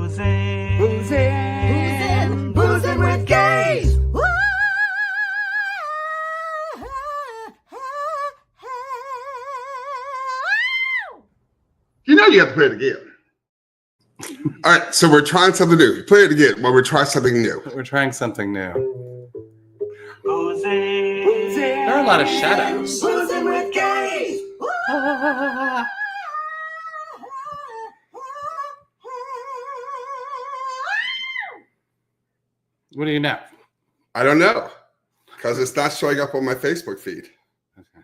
Boozing with gays. You know you have to play it again. All right, so we're trying something new. Play it again while we're trying something new. We're trying something new. There are a lot of shadows. Boozing with gays. What do you know? I don't know because it's not showing up on my Facebook feed. Okay.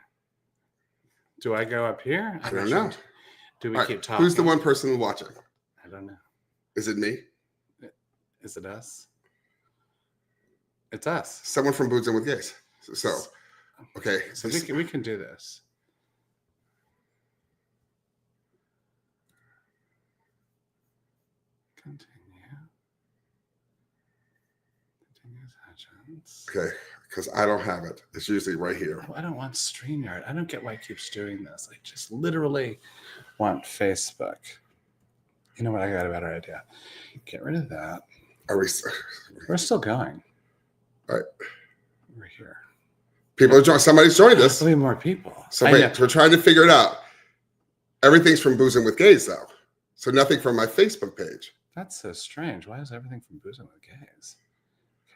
Do I go up here? I don't know. Do we All right, keep talking? who's the one person watching? I don't know. Is it me? Is it us? It's us. Someone from Boozing with Gays. So okay. So we can do this. Continue. Continue sessions. Okay, because I don't have it. It's usually right here. Oh, I don't want StreamYard. I don't get why it keeps doing this. I just literally want Facebook. You know what? I got a better idea. Get rid of that. Are we? We're still going. All right. We're here. People are joining. Somebody's joined us. There'll be more people. So wait, we're trying to figure it out. Everything's from Boozing with Gays, though. So nothing from my Facebook page. That's so strange. Why is everything from Boozing with Gays?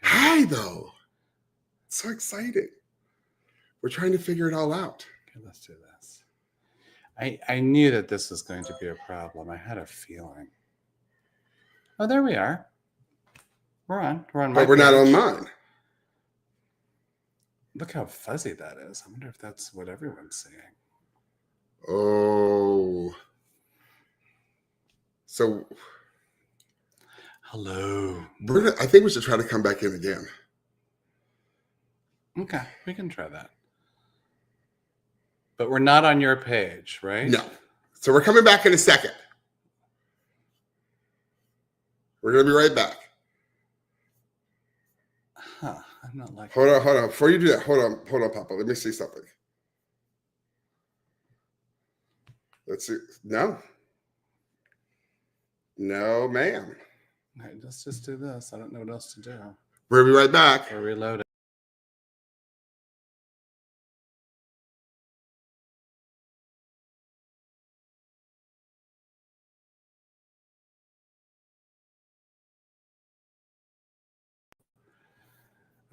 Okay. Hi, though. It's so exciting. We're trying to figure it all out. Okay, let's do this. I knew that this was going to be a problem. I had a feeling. Oh, there we are. We're on. We're on. But we're not on mine. Look how fuzzy that is. I wonder if that's what everyone's seeing. Oh. So. Hello. I think we should try to come back in again. Okay, we can try that. But we're not on your page, right? No. So we're coming back in a second. We're going to be right back. Huh. I'm not like. Hold on. Before you do that, hold on, Papa. Let me see something. Let's see. No, ma'am. All right, let's just do this. I don't know what else to do. We'll be right back. Or reload it.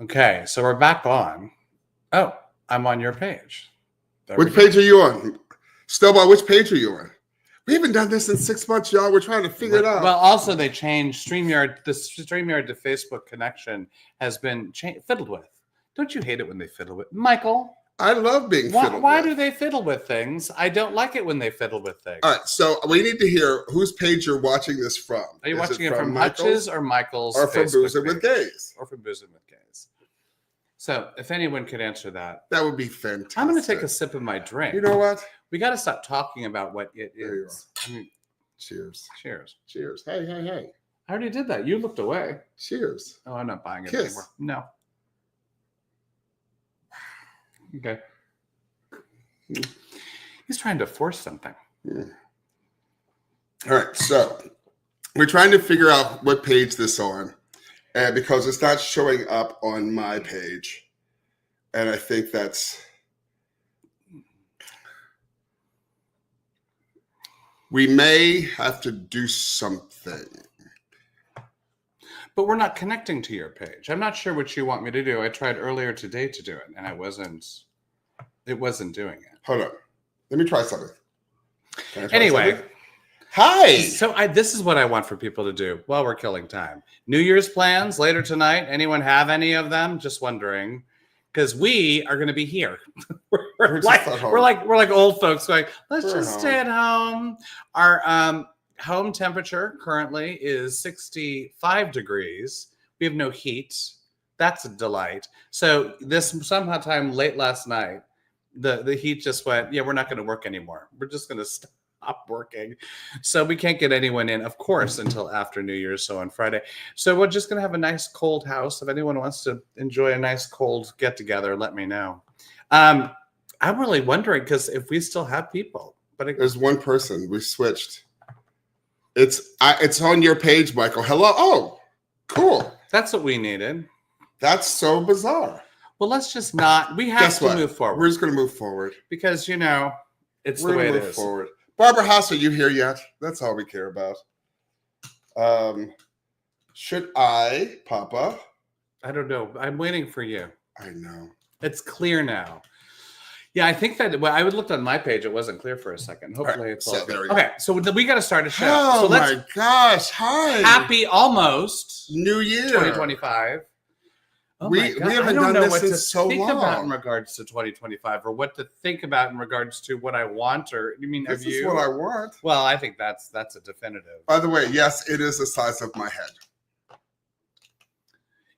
Okay, so we're back on. Oh, I'm on your page. Which page are you on? Snowball, which page are you on? We haven't done this in 6 months, y'all. We're trying to figure it out. Well, also they changed StreamYard. The StreamYard to Facebook connection has been fiddled with. Don't you hate it when they fiddle with Michael? I love being fiddled with. Why do they fiddle with things? I don't like it when they fiddle with things. All right, so we need to hear whose page you're watching this from. Are you watching it from Hutch's or Michael's? Or from Boozing with Gays? Or from Boozing with Gays. So if anyone could answer that. That would be fantastic. I'm going to take a sip of my drink. You know what? We got to stop talking about what it is. I mean, cheers. Cheers. Cheers. Hey. I already did that. You looked away. Cheers. Oh, I'm not buying it Kiss. anymore. No. Okay. He's trying to force something. Yeah. All right, so we're trying to figure out what page this on, and because it's not showing up on my page, and I think that's we may have to do something. But we're not connecting to your page. I'm not sure what you want me to do. I tried earlier today to do it, and it wasn't doing it. Hold on. Let me try something. Anyway. Something? Hi. So this is what I want for people to do while we're killing time. New Year's plans later tonight. Anyone have any of them? Just wondering. Because we are going to be here. we're like old folks going, let's just stay at home. Our home temperature currently is 65 degrees. We have no heat. That's a delight. So sometime late last night, the heat just went, we're not going to work anymore. We're just going to stop working. So we can't get anyone in, of course, until after New Year's, so on Friday. So we're just going to have a nice cold house. If anyone wants to enjoy a nice cold get-together, let me know. I'm really wondering, because if we still have people. But there's one person. We switched. It's on your page, Michael. Hello. Oh, cool. That's what we needed. That's so bizarre. Well, let's just not. We have to move forward. We're just going to move forward because it's the way it is. Forward. Barbara Haas, are you here yet? That's all we care about. Should I, Papa? I don't know. I'm waiting for you. I know. It's clear now. Yeah, I think that I looked on my page. It wasn't clear for a second. Hopefully, it's all good. Okay, so we got to start a show. Oh so my gosh! Hi. Happy almost New Year 2025. Oh we haven't done this in so long. Think about in regards to 2025, or what to think about in regards to what I want, or you mean this is what I want. Well, I think that's a definitive. By the way, yes, it is the size of my head.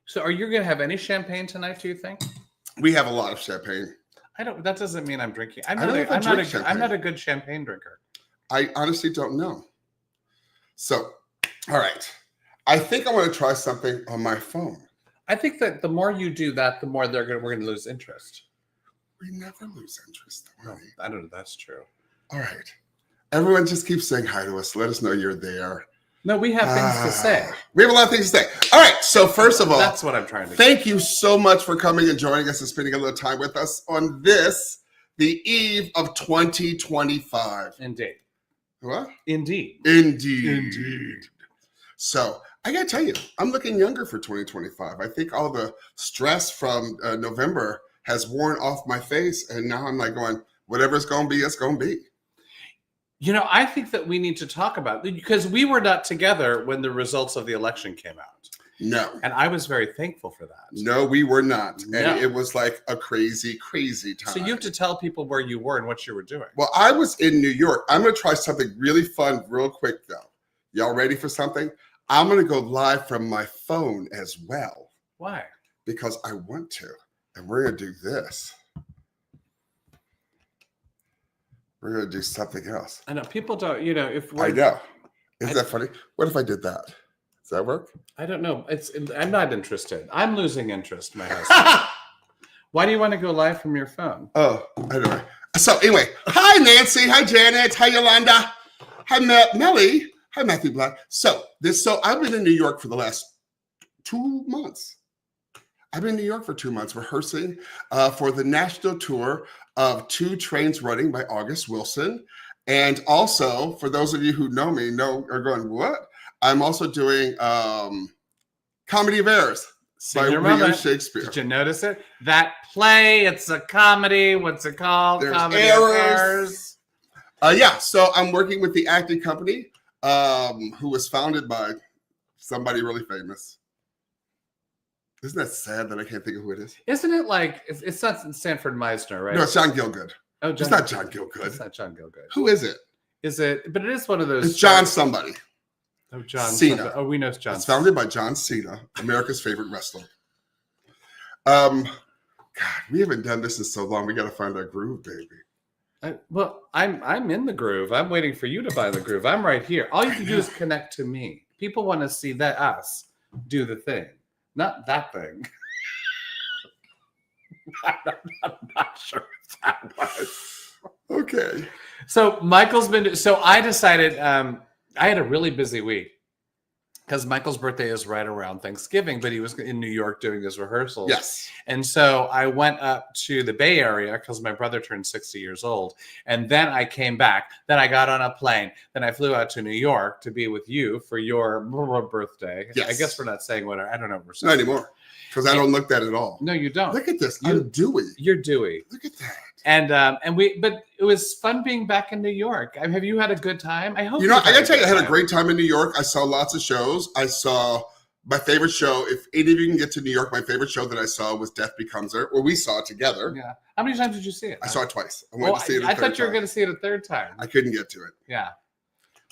So, are you going to have any champagne tonight? Do you think? We have a lot of champagne. I don't. That doesn't mean I'm drinking. I'm not a good champagne drinker. I honestly don't know. So, all right. I think I want to try something on my phone. I think that the more you do that, the more we're going to lose interest. We never lose interest. No, I don't know. That's true. All right. Everyone just keeps saying hi to us. Let us know you're there. No, we have things to say. We have a lot of things to say. All right. So first of all, that's what I'm trying to thank you so much for coming and joining us and spending a little time with us on the eve of 2025. Indeed. What? Indeed. So I got to tell you, I'm looking younger for 2025. I think all the stress from November has worn off my face. And now I'm like going, whatever's going to be, it's going to be. I think that we need to talk about it because we were not together when the results of the election came out. No. And I was very thankful for that. No, we were not. No. And it was like a crazy, crazy time. So you have to tell people where you were and what you were doing. Well, I was in New York. I'm going to try something really fun real quick, though. Y'all ready for something? I'm going to go live from my phone as well. Why? Because I want to. And we're going to do this. We're going to do something else. I know. People don't, if we're... I know. Isn't that funny? What if I did that? Does that work? I don't know. I'm not interested. I'm losing interest, my husband. Why do you want to go live from your phone? Oh, I don't know. So anyway, hi, Nancy. Hi, Janet. Hi, Yolanda. Hi, Melly. Hi, Matthew Black. So I've been in New York for the last 2 months. I've been in New York for 2 months rehearsing for the national tour of 2 Trains Running by August Wilson. And also, for those of you who know me, are going, what? I'm also doing Comedy of Errors by William Shakespeare. Did you notice it? That play, it's a comedy. What's it called? There's Comedy of Errors. Yeah, so I'm working with the acting company who was founded by somebody really famous. Isn't that sad that I can't think of who it is? Isn't it like, it's not Sanford Meisner, right? No, it's John Gielgud. Oh, it's not John Gielgud. It's not John Gielgud. Who is it? Is it? But it is one of those. It's John somebody. Oh, John Cena. Somebody. Oh, we know it's John. It's founded by John Cena, America's favorite wrestler. God, we haven't done this in so long. We got to find our groove, baby. I'm in the groove. I'm waiting for you to find the groove. I'm right here. All you can do is connect to me. People want to see us do the thing, not that thing. I'm not sure if that was. Okay. So Michael's been. So I decided. I had a really busy week because Michael's birthday is right around Thanksgiving, but he was in New York doing his rehearsals. Yes. And so I went up to the Bay Area because my brother turned 60 years old. And then I came back. Then I got on a plane. Then I flew out to New York to be with you for your birthday. Yes. I guess we're not saying what I don't know what we're saying. Not anymore. Because I don't look that at all. No, you don't. Look at this. I'm dewy. You're dewy. Look at that. But it was fun being back in New York. Have you had a good time? I hope. I gotta tell you, I had a great time in New York. I saw lots of shows. I saw my favorite show. If any of you can get to New York, my favorite show that I saw was Death Becomes Her, or we saw it together. Yeah. How many times did you see it? I saw it twice. I went to see it. I thought you were going to see it a third time. I couldn't get to it. Yeah.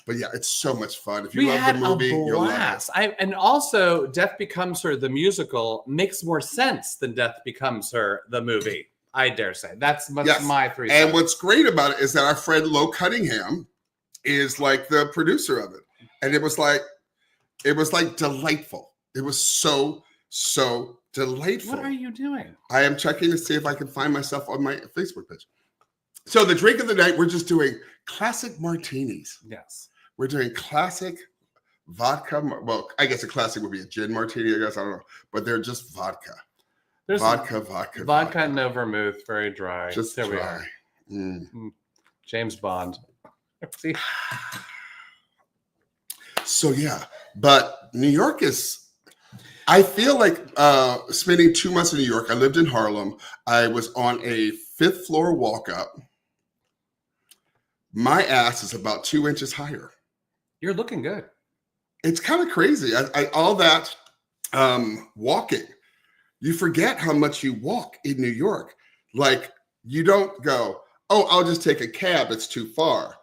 But yeah, it's so much fun. If you love the movie, you'll love it. And also, Death Becomes Her, the musical, makes more sense than Death Becomes Her, the movie. I dare say. That's my 3 cents. And what's great about it is that our friend Lo Cunningham is like the producer of it. And it was like delightful. It was so delightful. What are you doing? I am checking to see if I can find myself on my Facebook page. So the drink of the night, we're just doing classic martinis. Yes. We're doing classic vodka. Well, I guess a classic would be a gin martini, I guess. I don't know. But they're just vodka. There's Vodka. and no vermouth, very dry. Just there dry. we are. James Bond. See? So yeah, but New York is, I feel like spending 2 months in New York. I lived in Harlem. I was on a 5th floor walk up. My ass is about 2 inches higher. You're looking good. It's kind of crazy. All that walking, you forget how much you walk in New York. Like, you don't go, oh, I'll just take a cab. It's too far.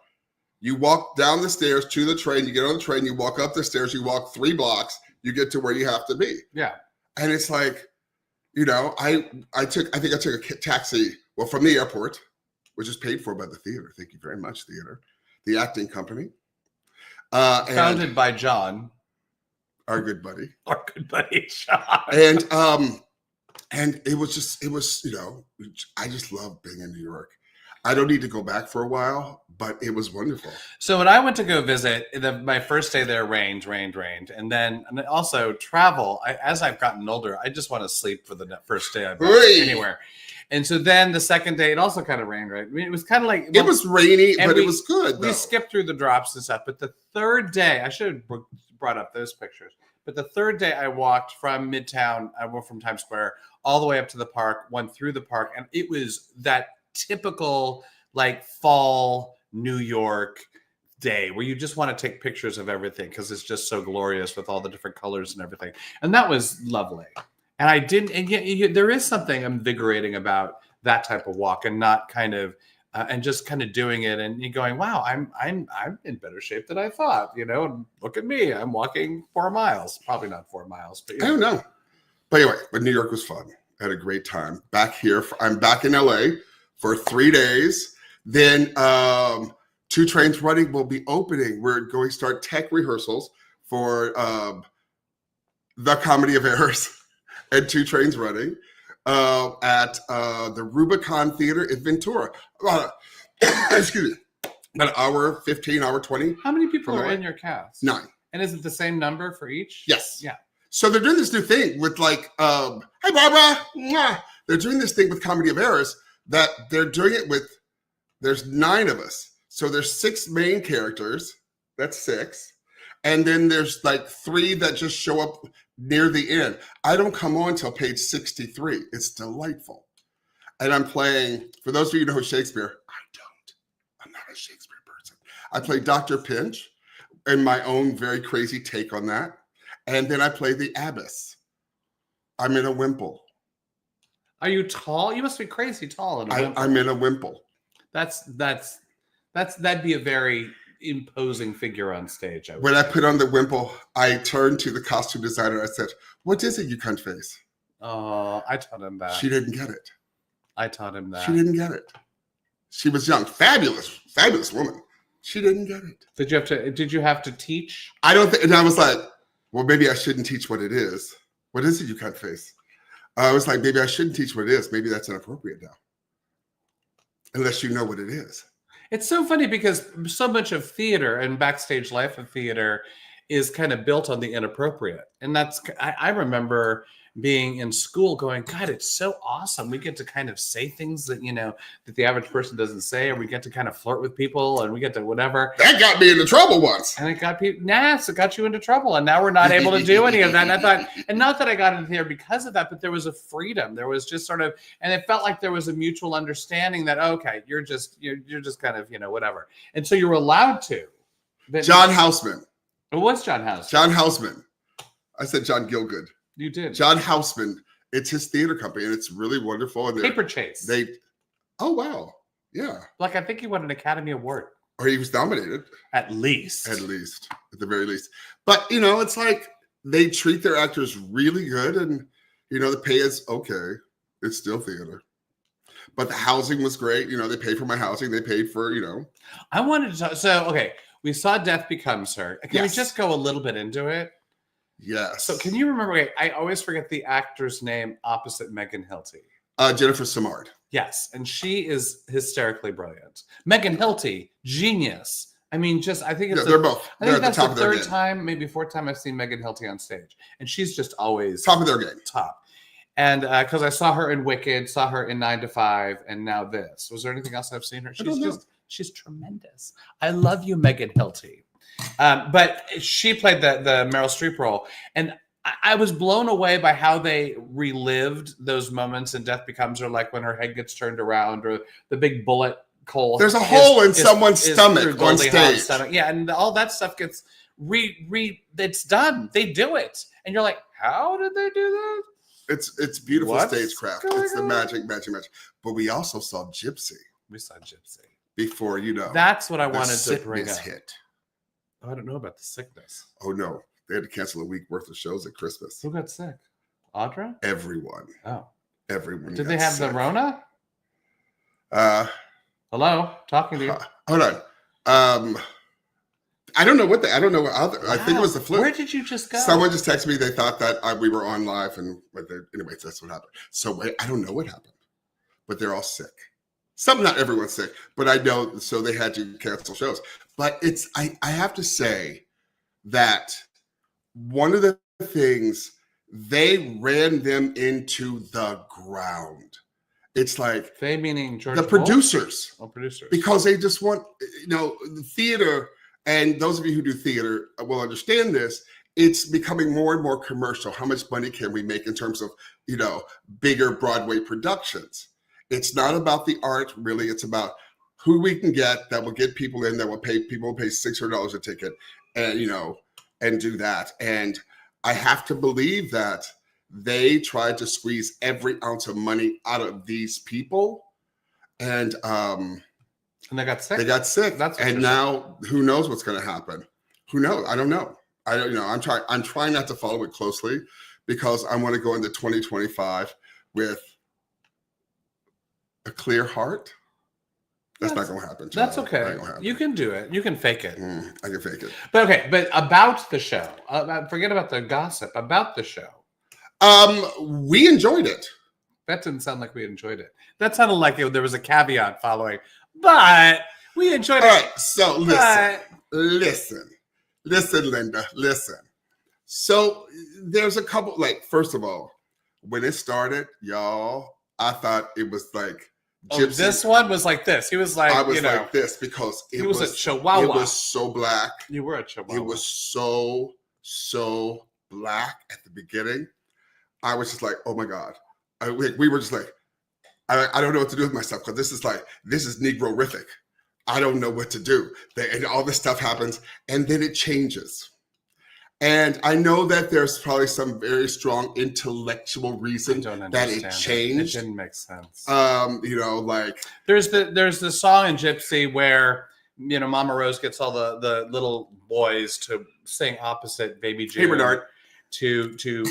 You walk down the stairs to the train. You get on the train. You walk up the stairs. You walk 3 blocks. You get to where you have to be. Yeah. And it's like, you know, I think I took a taxi, well, from the airport, which is paid for by the theater. Thank you very much, theater. The acting company. Founded by John. Our good buddy. Our good buddy, John. And it was, you know, I just love being in New York. I don't need to go back for a while, but it was wonderful. So when I went to go visit, my first day there rained. And then also travel. As I've gotten older, I just want to sleep for the first day I'm anywhere. And so then the second day, it also kind of rained, right? I mean, it was kind of like... It was rainy, but it was good, though. We skipped through the drops and stuff. But the third day, I should have brought up those pictures. But the third day I walked from Midtown, I went from Times Square all the way up to the park, went through the park, and it was that typical like fall New York day where you just want to take pictures of everything because it's just so glorious with all the different colors and everything. And that was lovely. And I didn't, and yet there is something invigorating about that type of walk and not kind of, and just kind of doing it and you're going, wow, I'm in better shape than I thought, you know, and look at me, I'm walking 4 miles, probably not 4 miles, but I don't know. But anyway, but New York was fun. I had a great time. Back here, I'm back in LA for 3 days. Then 2 Trains Running will be opening. We're going to start tech rehearsals for the Comedy of Errors and 2 Trains Running at the Rubicon Theater in Ventura. Excuse me. About an hour, 15, hour 20. How many people are in your cast? 9. And is it the same number for each? Yes. Yeah. So they're doing this new thing with like, hey, Barbara. Mwah. They're doing this thing with Comedy of Errors that they're doing it with, there's 9 of us. So there's 6 main characters. That's 6. And then there's like 3 that just show up near the end. I don't come on till page 63. It's delightful. And I'm playing, for those of you who know Shakespeare, I'm not a Shakespeare person. I play Dr. Pinch and my own very crazy take on that. And then I play the abbess. I'm in a wimple. Are you tall? You must be crazy tall in a wimple. I'm in a wimple. That'd be a very imposing figure on stage. When I put on the wimple, I turned to the costume designer. I said, "What is it, you cunt face?" Oh, I taught him that. She didn't get it. I taught him that. She didn't get it. She was young, fabulous woman. She didn't get it. Did you have to teach? I don't think. And I was like, well, maybe I shouldn't teach what it is. What is it, you cunt face? I was like, maybe I shouldn't teach what it is. Maybe that's inappropriate now. Unless you know what it is. It's so funny because so much of theater and backstage life of theater is kind of built on the inappropriate. And I remember being in school going, God, it's so awesome. We get to kind of say things that, that the average person doesn't say, or we get to kind of flirt with people and we get to whatever. That got me into trouble once. And it got people, it got you into trouble. And now we're not able to do any of that. And I thought, and not that I got into there because of that, but there was a freedom. There was just sort of, and it felt like there was a mutual understanding that, okay, you're just kind of, whatever. And so you were allowed to. John Houseman. It was John Houseman. John Houseman. I said John Gilgood. You did. John Houseman. It's his theater company, and it's really wonderful. And Paper Chase. Oh, wow. Yeah. Like, I think he won an Academy Award. Or he was nominated. At least. At the very least. But, it's like they treat their actors really good, and, the pay is okay. It's still theater. But the housing was great. They paid for my housing. They paid for, I wanted to talk. So, okay. We saw Death Becomes Her. Can we just go a little bit into it? Yes. So can you remember, I always forget the actor's name opposite Megan Hilty. Jennifer Simard. Yes. And she is hysterically brilliant. Megan Hilty, genius. I mean, I think it's they're both. I think They're that's at the top the of their third game. time, maybe fourth time I've seen Megan Hilty on stage, and she's just always Top of their game. top. And because I saw her in Wicked, saw her in 9 to 5, and now this. Was there anything else I've seen her? She's tremendous. I love you, Megan Hilty. But she played the Meryl Streep role, and I was blown away by how they relived those moments in Death Becomes Her, like when her head gets turned around, or the big bullet hole. There's a hole in someone's stomach on stage. Yeah, and all that stuff gets it's done. They do it, and you're like, how did they do that? It's beautiful What's stagecraft. It's the magic. But we also saw Gypsy. We saw Gypsy Before, that's what I wanted to bring up. Hit. Oh, I don't know about the sickness. Oh no, they had to cancel a week worth of shows at Christmas. Who got sick? Audra? Everyone. Oh, everyone. Did they have sick. the Rona? Hello, talking to you. Hold on. I don't know what I don't know what other. I think it was the flu. Where did you just go? Someone just texted me. They thought that we were on live, and anyways, that's what happened. So I don't know what happened, but they're all sick. Not everyone's sick, but I know. So they had to cancel shows. But I have to say that one of the things, they ran them into the ground. It's like they meaning George the producers. Oh, producers. Because they just want, the theater, and those of you who do theater will understand this. It's becoming more and more commercial. How much money can we make in terms of, bigger Broadway productions? It's not about the art, really. It's about who we can get that will get people in, that will pay $600 a ticket, and and do that. And I have to believe that they tried to squeeze every ounce of money out of these people, and they got sick. That's and now who knows what's going to happen? Who knows? I don't know. I'm trying not to follow it closely because I want to go into 2025 with a clear heart. That's not going to happen. That's okay. You can do it. You can fake it. I can fake it. But about the show, forget about the gossip. About the show, we enjoyed it. That didn't sound like we enjoyed it. That sounded like there was a caveat following. But we enjoyed it. All right. So listen, Linda, listen. So there's a couple. First of all, when it started, y'all, I thought it was like. Gypsy. This one was like this. He was like, I was like this because it was a chihuahua. It was so black. You were a chihuahua. It was so black at the beginning. I was just like, oh my God. We were just like, I don't know what to do with myself because this is Negro-rific. I don't know what to do. And all this stuff happens and then it changes. And I know that there's probably some very strong intellectual reason that it changed. It didn't make sense. There's the song in Gypsy where Mama Rose gets all the little boys to sing opposite Baby June. Hey, Bernard. to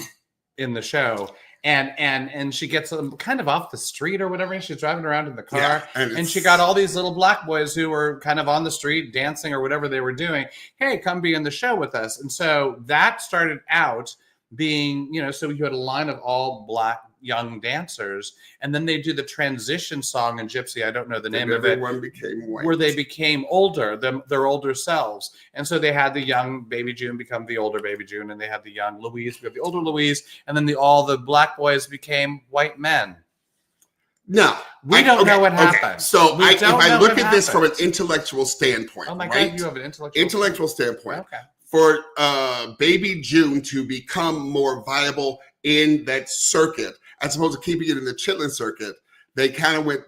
in the show. And she gets them kind of off the street or whatever. She's driving around in the car. Yeah, and she got all these little black boys who were kind of on the street dancing or whatever they were doing. Hey, come be in the show with us. And so that started out being, so you had a line of all black young dancers. And then they do the transition song in Gypsy. I don't know the name of it. Everyone became white. Where they became older, their older selves. And so they had the young Baby June become the older Baby June. And they had the young Louise become the older Louise. And then all the black boys became white men. No, we don't know what happened. Okay. So if I look at this from an intellectual standpoint, oh my God, you have an intellectual standpoint. Okay. For Baby June to become more viable in that circuit, as opposed to keeping it in the Chitlin circuit, they kind of went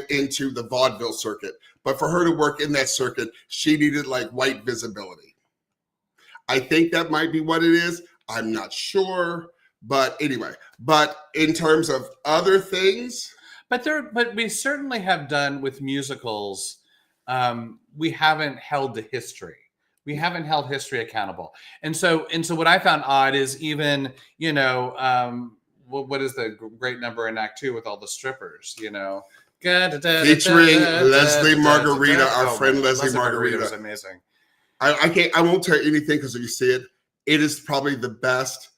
into the vaudeville circuit. But for her to work in that circuit, she needed white visibility. I think that might be what it is. I'm not sure, but anyway. But in terms of other things, but we certainly have done with musicals. We haven't held to history. We haven't held history accountable. And so what I found odd is even, what is the great number in Act 2 with all the strippers, Featuring Leslie Margarita, our friend Leslie Margarita. Was amazing. I won't tell you anything because if you see it, it is probably the best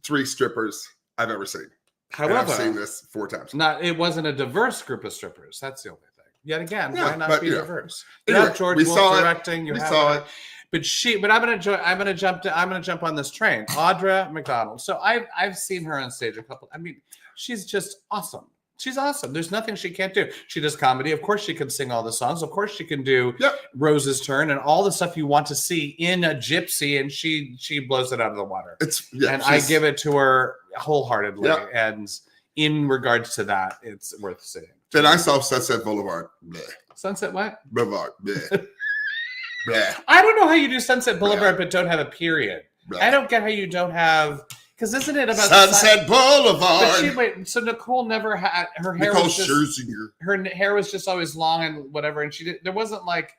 3 strippers I've ever seen. However, and I've seen this 4 times. It wasn't a diverse group of strippers. That's the only thing. Yet again, Yeah, why not but, be you know, diverse? You anyway, have George we Wolf saw it. directing. You We have saw it. But I'm gonna jump on this train. Audra McDonald. So I've seen her on stage a couple. I mean, she's just awesome. She's awesome. There's nothing she can't do. She does comedy. Of course, she can sing all the songs. Of course, she can do Rose's Turn and all the stuff you want to see in a gypsy, and she blows it out of the water. I give it to her wholeheartedly. Yeah. And in regards to that, it's worth seeing. Then I saw Sunset Boulevard. Bleh. Sunset what? Boulevard. Bleh. Bleh. I don't know how you do Sunset Boulevard but don't have a period. Bleh. I don't get how you don't have, because isn't it about Sunset But Boulevard? wait, so Nicole never had her hair. Nicole was just, Scherzinger. Her hair was just always long and whatever, and there wasn't like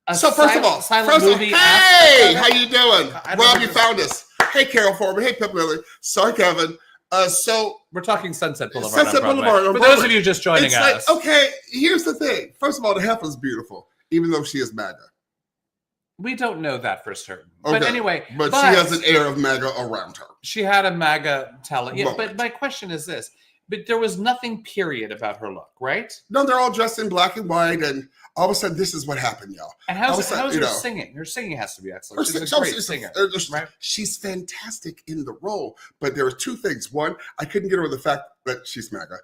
a First of all, movie. Hey, how you doing? Rob, you know. found us. Hey, Carol Foreman. Hey, Pip Lily. Sorry, Kevin. So we're talking Sunset Boulevard. Sunset on Boulevard. For those of you just joining it's us, like, okay, here's the thing. First of all, the heifer's beautiful, even though she is MAGA. we don't know that for certain. Okay. But anyway, but she has an air of MAGA around her. She had a MAGA talent. Yeah, Moment. but my question is this. But there was nothing period about her look, right? No, they're all dressed in black and white, and all of a sudden, this is what happened, y'all. And how's her singing? Her singing has to be excellent. She's a great singer, right? She's fantastic in the role. But there are two things. One, I couldn't get over the fact that she's MAGA,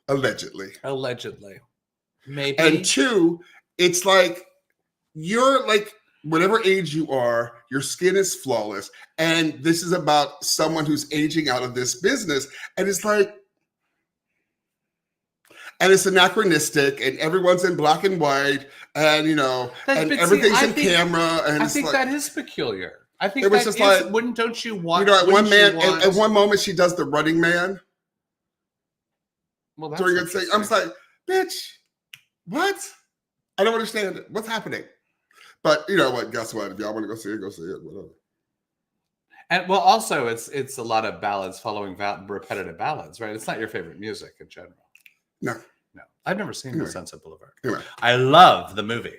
allegedly. Maybe. And two, it's like you're like whatever age you are, your skin is flawless, and this is about someone who's aging out of this business, and it's like. And it's anachronistic, and everyone's in black and white, and everything's in camera. And I think that is peculiar. I think it was just like, don't you want? At one moment, she does the Running Man. Well, during a thing, I'm just like, bitch, what? I don't understand it. What's happening? But you know what? Guess what? If y'all want to go see it, whatever. And well, also, it's a lot of ballads following repetitive ballads, right? It's not your favorite music in general. No. I've never seen the Sunset Boulevard. Anyway. I love the movie.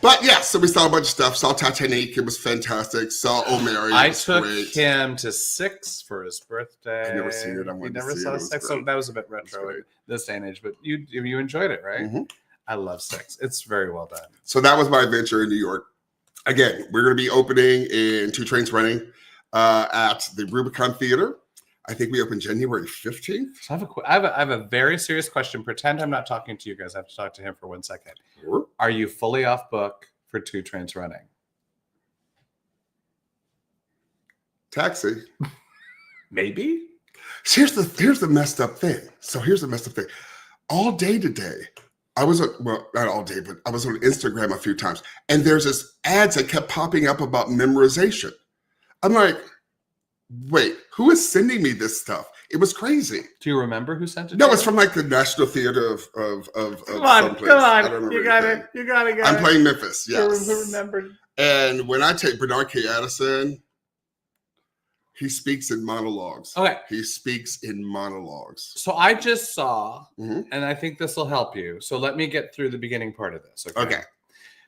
But yeah, so we saw a bunch of stuff. Saw Titanic. It was fantastic. Saw O'Mary. I took him to Six for his birthday. I've never seen it. You never saw Six? So that was a bit retro in this day and age. But you enjoyed it, right? Mm-hmm. I love Six. It's very well done. So that was my adventure in New York. Again, we're going to be opening in 2 Trains Running at the Rubicon Theater. I think we open January 15th. So I have a very serious question. Pretend I'm not talking to you guys. I have to talk to him for 1 second. Sure. Are you fully off book for 2 Trains Running? Taxi. Maybe. Here's the messed up thing. All day today, I was not all day, but I was on Instagram a few times, and there's this ads that kept popping up about memorization. I'm like, wait, who is sending me this stuff? It was crazy. Do you remember who sent it? No, it's from like the National Theater of Come on. You got it. I'm playing Memphis. Yes. Who remembered? And when I take Bernard K. Addison, he speaks in monologues. Okay. He speaks in monologues. So I just saw, and I think this will help you. So let me get through the beginning part of this. Okay.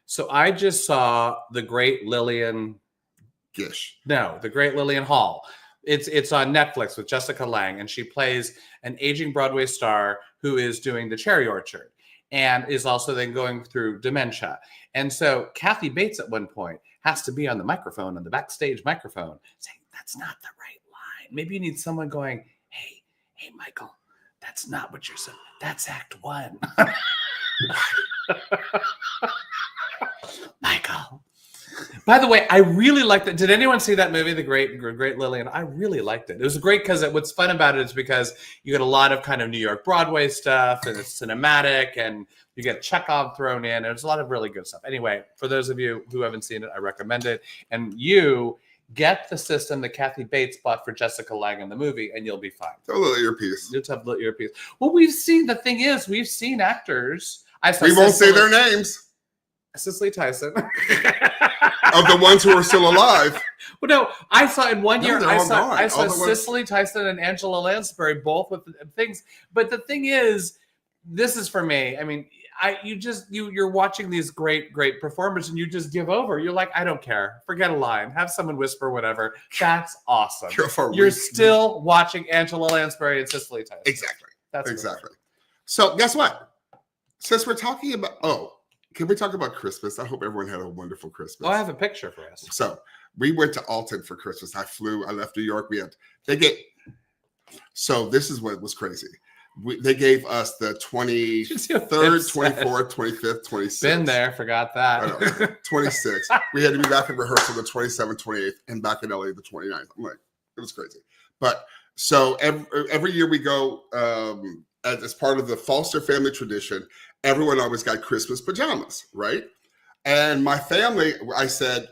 So I just saw the great Lillian Gish. No, the great Lillian Hall. It's on Netflix with Jessica Lange, and she plays an aging Broadway star who is doing the Cherry Orchard and is also then going through dementia. And so Kathy Bates at one point has to be on the microphone, on the backstage microphone, saying, "That's not the right line." Maybe you need someone going, Hey, Michael, that's not what you're saying. That's Act 1. Michael. By the way, I really liked it. Did anyone see that movie, The Great Lillian? I really liked it. It was great because what's fun about it is because you get a lot of kind of New York Broadway stuff, and it's cinematic, and you get Chekhov thrown in. And there's a lot of really good stuff. Anyway, for those of you who haven't seen it, I recommend it. And you get the system that Kathy Bates bought for Jessica Lange in the movie, and you'll be fine. A little earpiece. You'll have a little earpiece. Well, we've seen actors. We won't say their names. Cicely Tyson. Of the ones who are still alive. Well, no, I saw in one year, I saw Cicely Tyson and Angela Lansbury both with things. But the thing is, this is for me. I mean, you're watching these great performers and you just give over. You're like, I don't care. Forget a line. Have someone whisper whatever. That's awesome. You're still watching Angela Lansbury and Cicely Tyson. Exactly. That's exactly. So guess what? Since we're talking about, can we talk about Christmas? I hope everyone had a wonderful Christmas. Oh, I have a picture for us. So we went to Alton for Christmas. I left New York. So this is what was crazy. They gave us the 23rd, 24th, 25th, 26th. Been there, forgot that. I know, 26th. We had to be back in rehearsal the 27th, 28th, and back in LA the 29th. I'm like, it was crazy. But so every year we go, as part of the Foster family tradition, everyone always got Christmas pajamas, right? And my family, I said,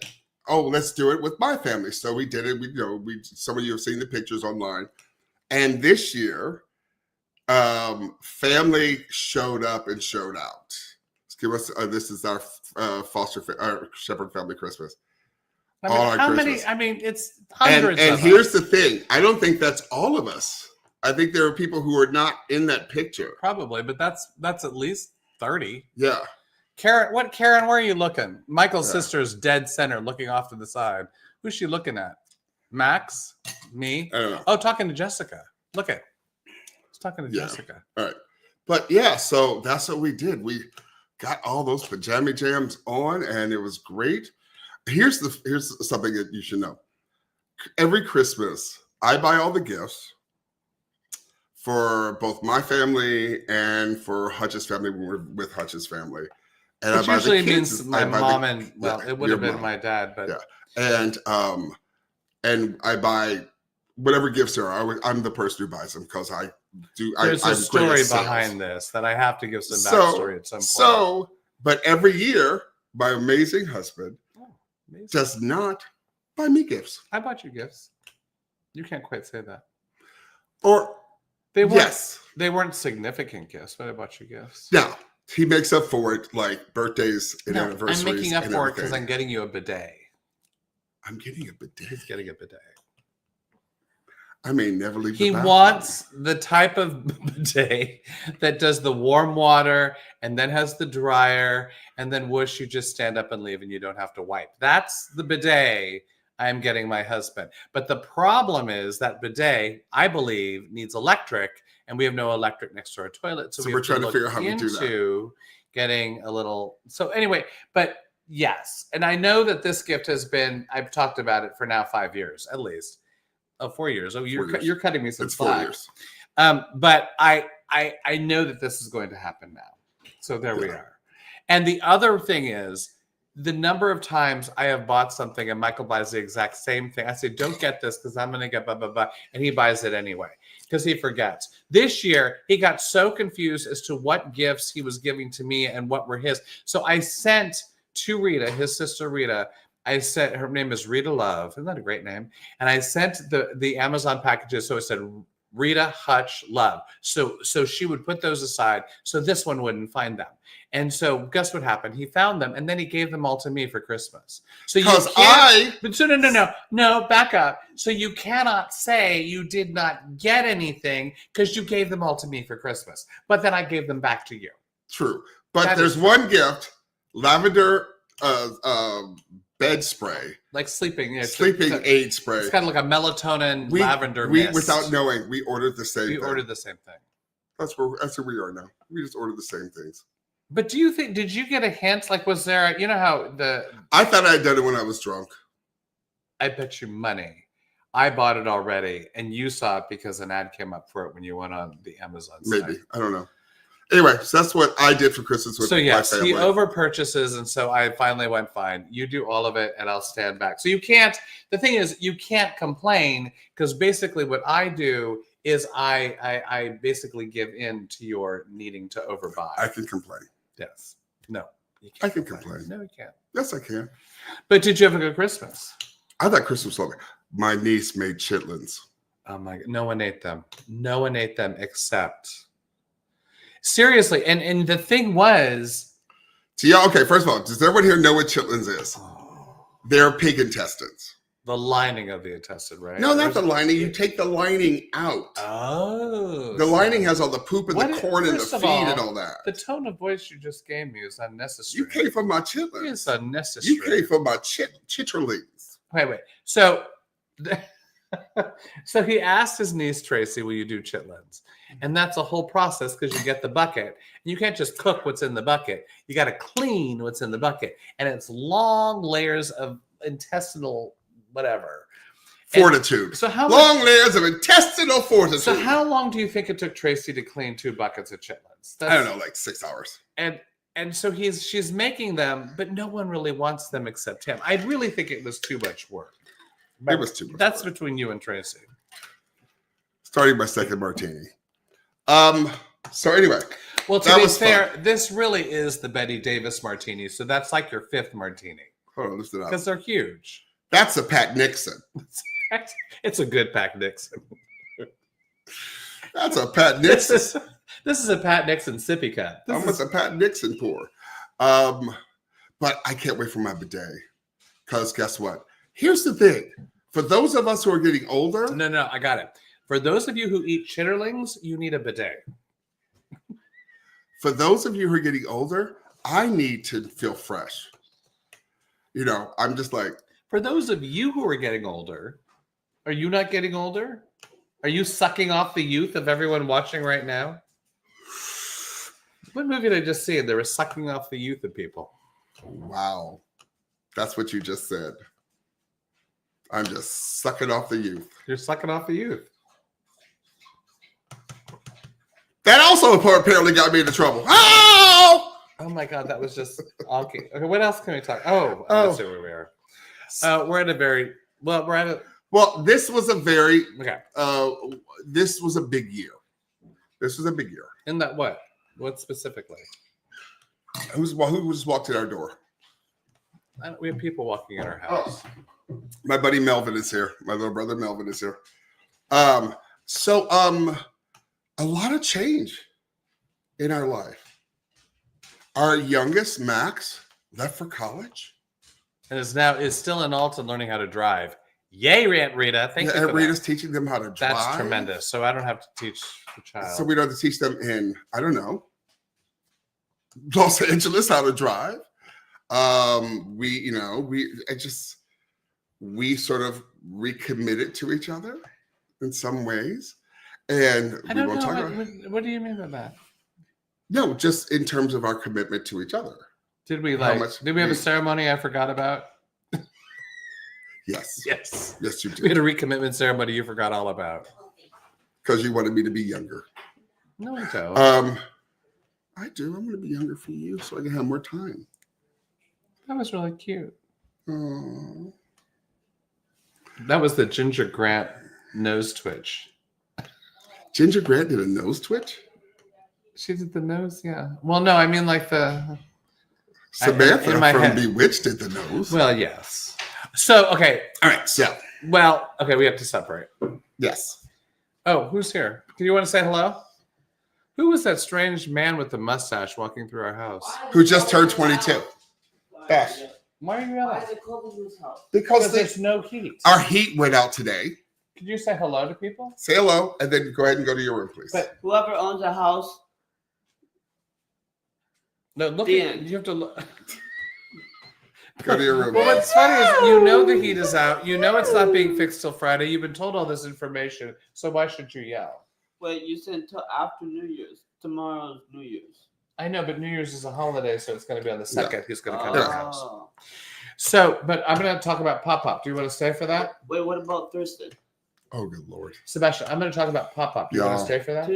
oh, let's do it with my family. So we did it. Some of you have seen the pictures online. And this year, family showed up and showed out. Give us this is our our Shepherd family Christmas. I mean, how many? I mean, it's hundreds. And here's the thing: I don't think that's all of us. I think there are people who are not in that picture. Probably, but that's at least 30. Yeah. Karen, where are you looking? Michael's sister's dead center, looking off to the side. Who's she looking at? Max? Me? I don't know. Oh, talking to Jessica. Look at. Talking to Jessica. All right. But yeah, so that's what we did. We got all those pajama jams on and it was great. Here's something that you should know. Every Christmas, I buy all the gifts for both my family and for Hutch's family when we're with Hutch's family. And which usually means my mom and it would have been my dad, but and I buy whatever gifts there are. I'm the person who buys them because I do. There's a story behind this that I have to give some backstory at some point. But every year, my amazing husband does not buy me gifts. I bought you gifts. You can't quite say that. Or they weren't. They weren't significant gifts, but I bought you gifts. Now he makes up for it, like birthdays and anniversaries. I'm making up for it because I'm getting you a bidet. I'm getting a bidet. He's getting a bidet. I may never leave. He wants the type of bidet that does the warm water and then has the dryer and then whoosh, you just stand up and leave and you don't have to wipe. That's the bidet I'm getting my husband. But the problem is that bidet, I believe, needs electric and we have no electric next to our toilet. So we're trying to figure out how we do that. Getting a little. So anyway, but yes. And I know that this gift has been, I've talked about it for now 5 years at least. 4 years. Oh, you're cutting me some slack. 4 years. But I know that this is going to happen now. So there we are. And the other thing is the number of times I have bought something and Michael buys the exact same thing. I say, don't get this because I'm going to get blah, blah, blah. And he buys it anyway because he forgets. This year, he got so confused as to what gifts he was giving to me and what were his. So I sent to Rita, his sister Rita, I sent, her name is Rita Love. Isn't that a great name? And I sent the Amazon packages. So it said Rita Hutch Love. So she would put those aside. So this one wouldn't find them. And so guess what happened? He found them and then he gave them all to me for Christmas. So no, back up. So you cannot say you did not get anything because you gave them all to me for Christmas. But then I gave them back to you. True. But there's one gift, lavender bed spray, like sleeping aid spray. It's kind of like a melatonin lavender mist. Without knowing, we ordered the same. Ordered the same thing. That's where we are now. We just ordered the same things. But do you think? Did you get a hint? Like, was there? You know how I thought I had done it when I was drunk. I bet you money. I bought it already, and you saw it because an ad came up for it when you went on the Amazon site. Maybe, I don't know. Anyway, so that's what I did for Christmas with my family. He over purchases, and so I finally went, fine. You do all of it, and I'll stand back. So you can't. The thing is, you can't complain because basically what I do is I basically give in to your needing to overbuy. I can complain. Yes. No. You can't I can complain. No, you can't. Yes, I can. But did you have a good Christmas? I thought Christmas was lovely. My niece made chitlins. Oh my God! No one ate them. No one ate them except. Seriously, and the thing was... So yeah, okay, first of all, does everyone here know what chitlins is? Oh. They're pig intestines. The lining of the intestine, right? No, not the lining. You take the lining out. Oh. The lining has all the poop and the corn and the feed and all that. The tone of voice you just gave me is unnecessary. You came from my chitlins. It's unnecessary. You came from my chitterlings. Wait. So... So he asked his niece Tracy, "Will you do chitlins?" And that's a whole process because you get the bucket. You can't just cook what's in the bucket. You got to clean what's in the bucket, and it's long layers of intestinal whatever fortitude. And so how long layers of intestinal fortitude. So how long do you think it took Tracy to clean 2 buckets of chitlins? I don't know, like 6 hours. And so she's making them, but no one really wants them except him. I really think it was too much work. It was too much. That's work. Between you and Tracy. Starting my second martini. So anyway. Well, to be fair, this really is the Betty Davis martini. So that's like your 5th martini. Hold on, lift it up. Because they're huge. That's a Pat Nixon. It's a good Pat Nixon. That's a Pat Nixon. This is a Pat Nixon sippy cup. Almost a Pat Nixon pour. But I can't wait for my bidet. Because guess what? Here's the thing. For those of us who are getting older. No, I got it. For those of you who eat chitterlings, you need a bidet. For those of you who are getting older, I need to feel fresh. You know, I'm just like. For those of you who are getting older, are you not getting older? Are you sucking off the youth of everyone watching right now? What movie did I just see? They were sucking off the youth of people. Wow. That's what you just said. I'm just sucking off the youth. You're sucking off the youth. That also apparently got me into trouble. Oh! Oh my God, that was just okay. Okay, what else can we talk? Let's see where we are. We're at a very Well, this was a very okay. This was a big year. This was a big year. In that what? What specifically? Who just walked in our door? We have people walking in our house. Oh. My buddy Melvin is here. My little brother Melvin is here. A lot of change in our life. Our youngest, Max, left for college. And is still in Alton learning how to drive. Yay, Rita. Thank you for Rita's that. teaching them how to drive. That's tremendous. So I don't have to teach the child. So we don't have to teach them in, I don't know, Los Angeles how to drive. We sort of recommitted to each other in some ways. And I don't know. What do you mean by that? No, just in terms of our commitment to each other. Did we have a ceremony I forgot about? Yes. Yes, you did. We had a recommitment ceremony you forgot all about. Because you wanted me to be younger. No, I don't. I do. I'm going to be younger for you so I can have more time. That was really cute. Oh. That was the Ginger Grant nose twitch. Ginger Grant did a nose twitch? She did the nose, yeah. Well, no, I mean like the... Samantha from Bewitched did the nose. Well, yes. So, okay. All right, so. Well, okay, we have to separate. Yes. Oh, who's here? Do you want to say hello? Who was that strange man with the mustache walking through our house? Who just turned 22. Bash. Why are you yelling? Because there's no heat. Our heat went out today. Could you say hello to people? Say hello, and then go ahead and go to your room, please. But whoever owns a house. No, look. You have to look. Go to your room. Well, what's funny is you know the heat is out. You know it's not being fixed till Friday. You've been told all this information, so why should you yell? Wait, you said until after New Year's. Tomorrow's New Year's. I know, but New Year's is a holiday, so it's going to be on the 2nd. Yeah. He's going to come to the house. So, but I'm going to talk about Pop-Up. Do you want to stay for that? Wait, what about Thursday? Oh, good Lord. Sebastian, I'm going to talk about Pop-Up. Do you want to stay for that?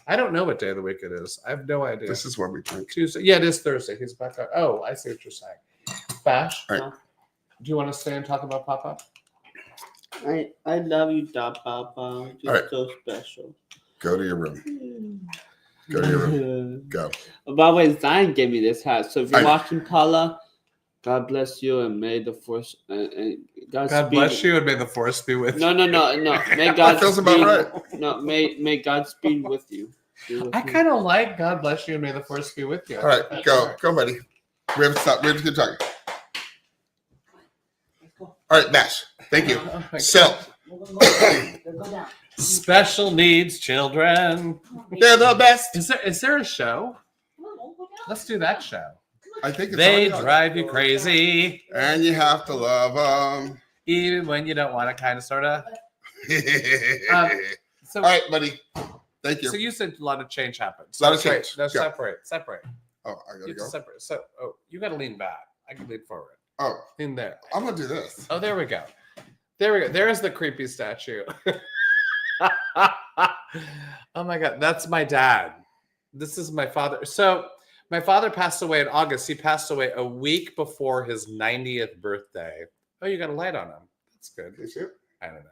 I don't know what day of the week it is. I have no idea. This is what we drink. Tuesday. Yeah, it is Thursday. He's back out. Oh, I see what you're saying. Bash, right. Do you want to stay and talk about Pop-Up? I love you, Papa. You're so special. Go to your room. Go to your room. Go. By the way, Zion gave me this hat. So if you're watching Paula, God bless you and may the force God bless you and may the force be with you. No. May God feels about right. No, may God speed with you. I kind of like God bless you and may the force be with you. All right, go, buddy. We haven't stopped. We have to keep talking. All right, Bash. Thank you. So, special needs children. They're the best. Is there a show? Let's do that show. I think they drive you crazy, and you have to love them. Even when you don't want to kind of sort of. So, all right, buddy. Thank you. So you said a lot of change happened. A lot of change. No, Yeah. separate. Oh, I gotta go. Separate. So, you got to lean back. I can lean forward. Oh, Lean there. I'm gonna do this. Oh, there we go. There's the creepy statue. Oh my God, that's my dad. This is my father. So my father passed away in August. He passed away a week before his 90th birthday. Oh, you got a light on him. That's good. You see it? I don't know.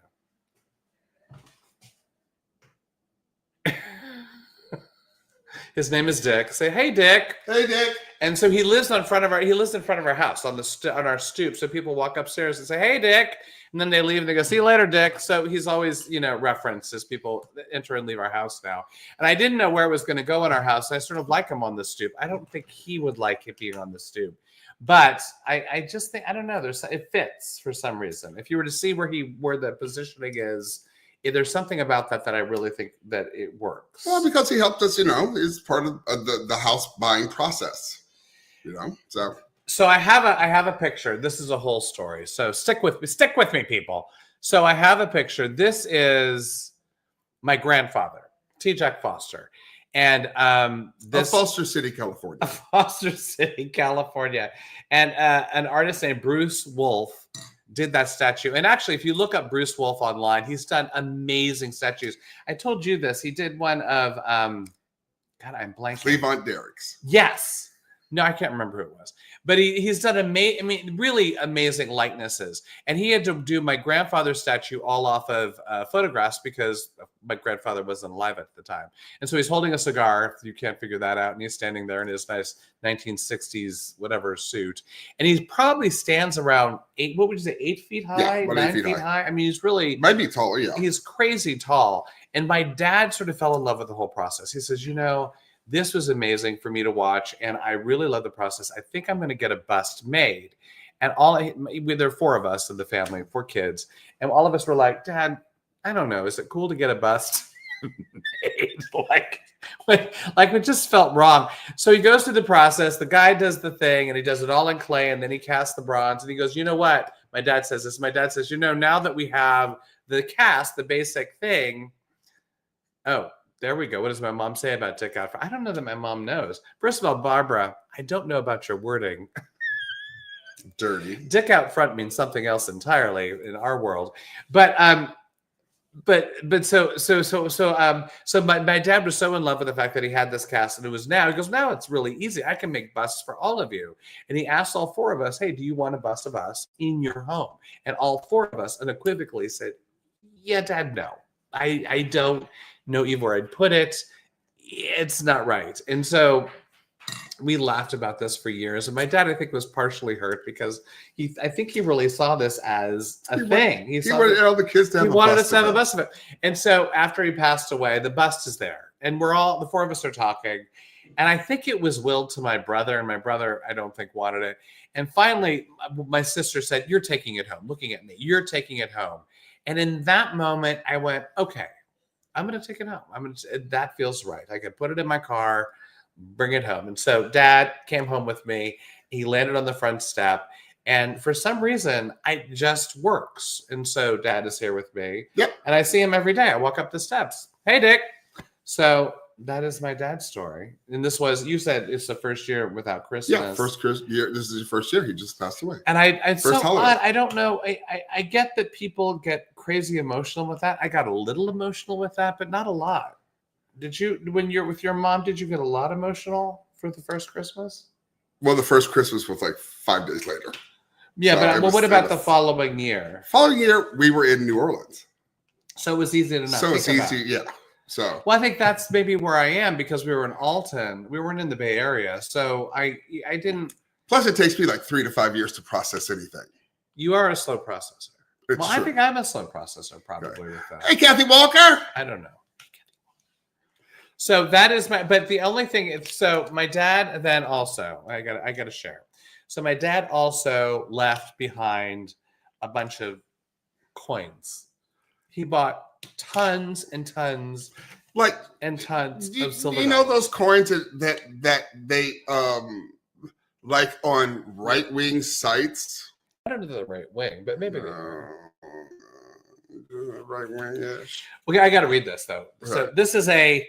His name is Dick. Say, hey, Dick. Hey, Dick. And so he lives in front of our house on our stoop. So people walk upstairs and say, hey, Dick. And then they leave and they go, see you later, Dick. So he's always, referenced as people enter and leave our house now. And I didn't know where it was going to go in our house. I sort of like him on the stoop. I don't think he would like it being on the stoop. But I just think, I don't know, it fits for some reason. If you were to see where the positioning is, there's something about that I really think that it works. Well, because he helped us, is part of the house buying process, So I have a picture. This is a whole story. So stick with me, people. So I have a picture. This is my grandfather, T. Jack Foster. And this Foster City, California. Foster City, California. And an artist named Bruce Wolfe did that statue. And actually, if you look up Bruce Wolfe online, he's done amazing statues. I told you this. He did one of I'm blanking. Cleavant Derricks. Yes. No, I can't remember who it was. But he's done really amazing likenesses. And he had to do my grandfather's statue all off of photographs because my grandfather wasn't alive at the time. And so he's holding a cigar, if you can't figure that out, and he's standing there in his nice 1960s whatever suit. And he probably stands around 8 feet high, yeah, 9 feet high. I mean, he's really... Might be taller, yeah. He's crazy tall. And my dad sort of fell in love with the whole process. He says, this was amazing for me to watch, and I really love the process. I think I'm going to get a bust made. And there are 4 of us in the family, 4 kids, and all of us were like, Dad, I don't know, is it cool to get a bust made? Like it just felt wrong. So he goes through the process. The guy does the thing, and he does it all in clay, and then he casts the bronze, and he goes, you know what? My dad says this. My dad says, now that we have the cast, the basic thing, there we go. What does my mom say about Dick out front? I don't know that my mom knows. First of all, Barbara, I don't know about your wording. Dirty. Dick out front means something else entirely in our world. But so my dad was so in love with the fact that he had this cast, and now it's really easy. I can make busts for all of you. And he asked all 4 of us, hey, do you want a bust of us in your home? And all 4 of us unequivocally said, yeah, Dad, no. I don't know even where I'd put it. It's not right. And so we laughed about this for years. And my dad, I think, was partially hurt because I think he really saw this as a thing. He wanted all the kids to have us to have a bust of it. And so after he passed away, the bust is there. And the 4 of us are talking. And I think it was willed to my brother. And my brother, I don't think, wanted it. And finally, my sister said, you're taking it home. Looking at me, you're taking it home. And in that moment, I went, okay, I'm going to take it home. That feels right. I could put it in my car, bring it home. And so Dad came home with me. He landed on the front step. And for some reason, it just works. And so Dad is here with me. Yep. And I see him every day. I walk up the steps. Hey, Dick. So that is my dad's story. And you said it's the first year without Christmas. Yeah, first year. This is your first year. He just passed away. And it's so odd. I don't know. I get that people get crazy emotional with that. I got a little emotional with that, but not a lot. Did you, when you're with your mom, did you get a lot emotional for the first Christmas? Well, the first Christmas was like 5 days later. Yeah, but what about the following year? Following year, we were in New Orleans. So it was easy to not think about. Yeah. So, well, I think that's maybe where I am because we were in Alton. We weren't in the Bay Area. So I didn't. Plus, it takes me like 3 to 5 years to process anything. You are a slow processor. It's true. I think I'm a slow processor probably with that. Hey, Kathy Walker. I don't know. So that is but the only thing, so my dad then also, I got to share. So my dad also left behind a bunch of coins. He bought tons and tons and tons of silver. You know those coins that they like on right-wing sites I don't know the right wing, but maybe they No, are. right wing ish. Okay, I got to read this though. Right. So this is a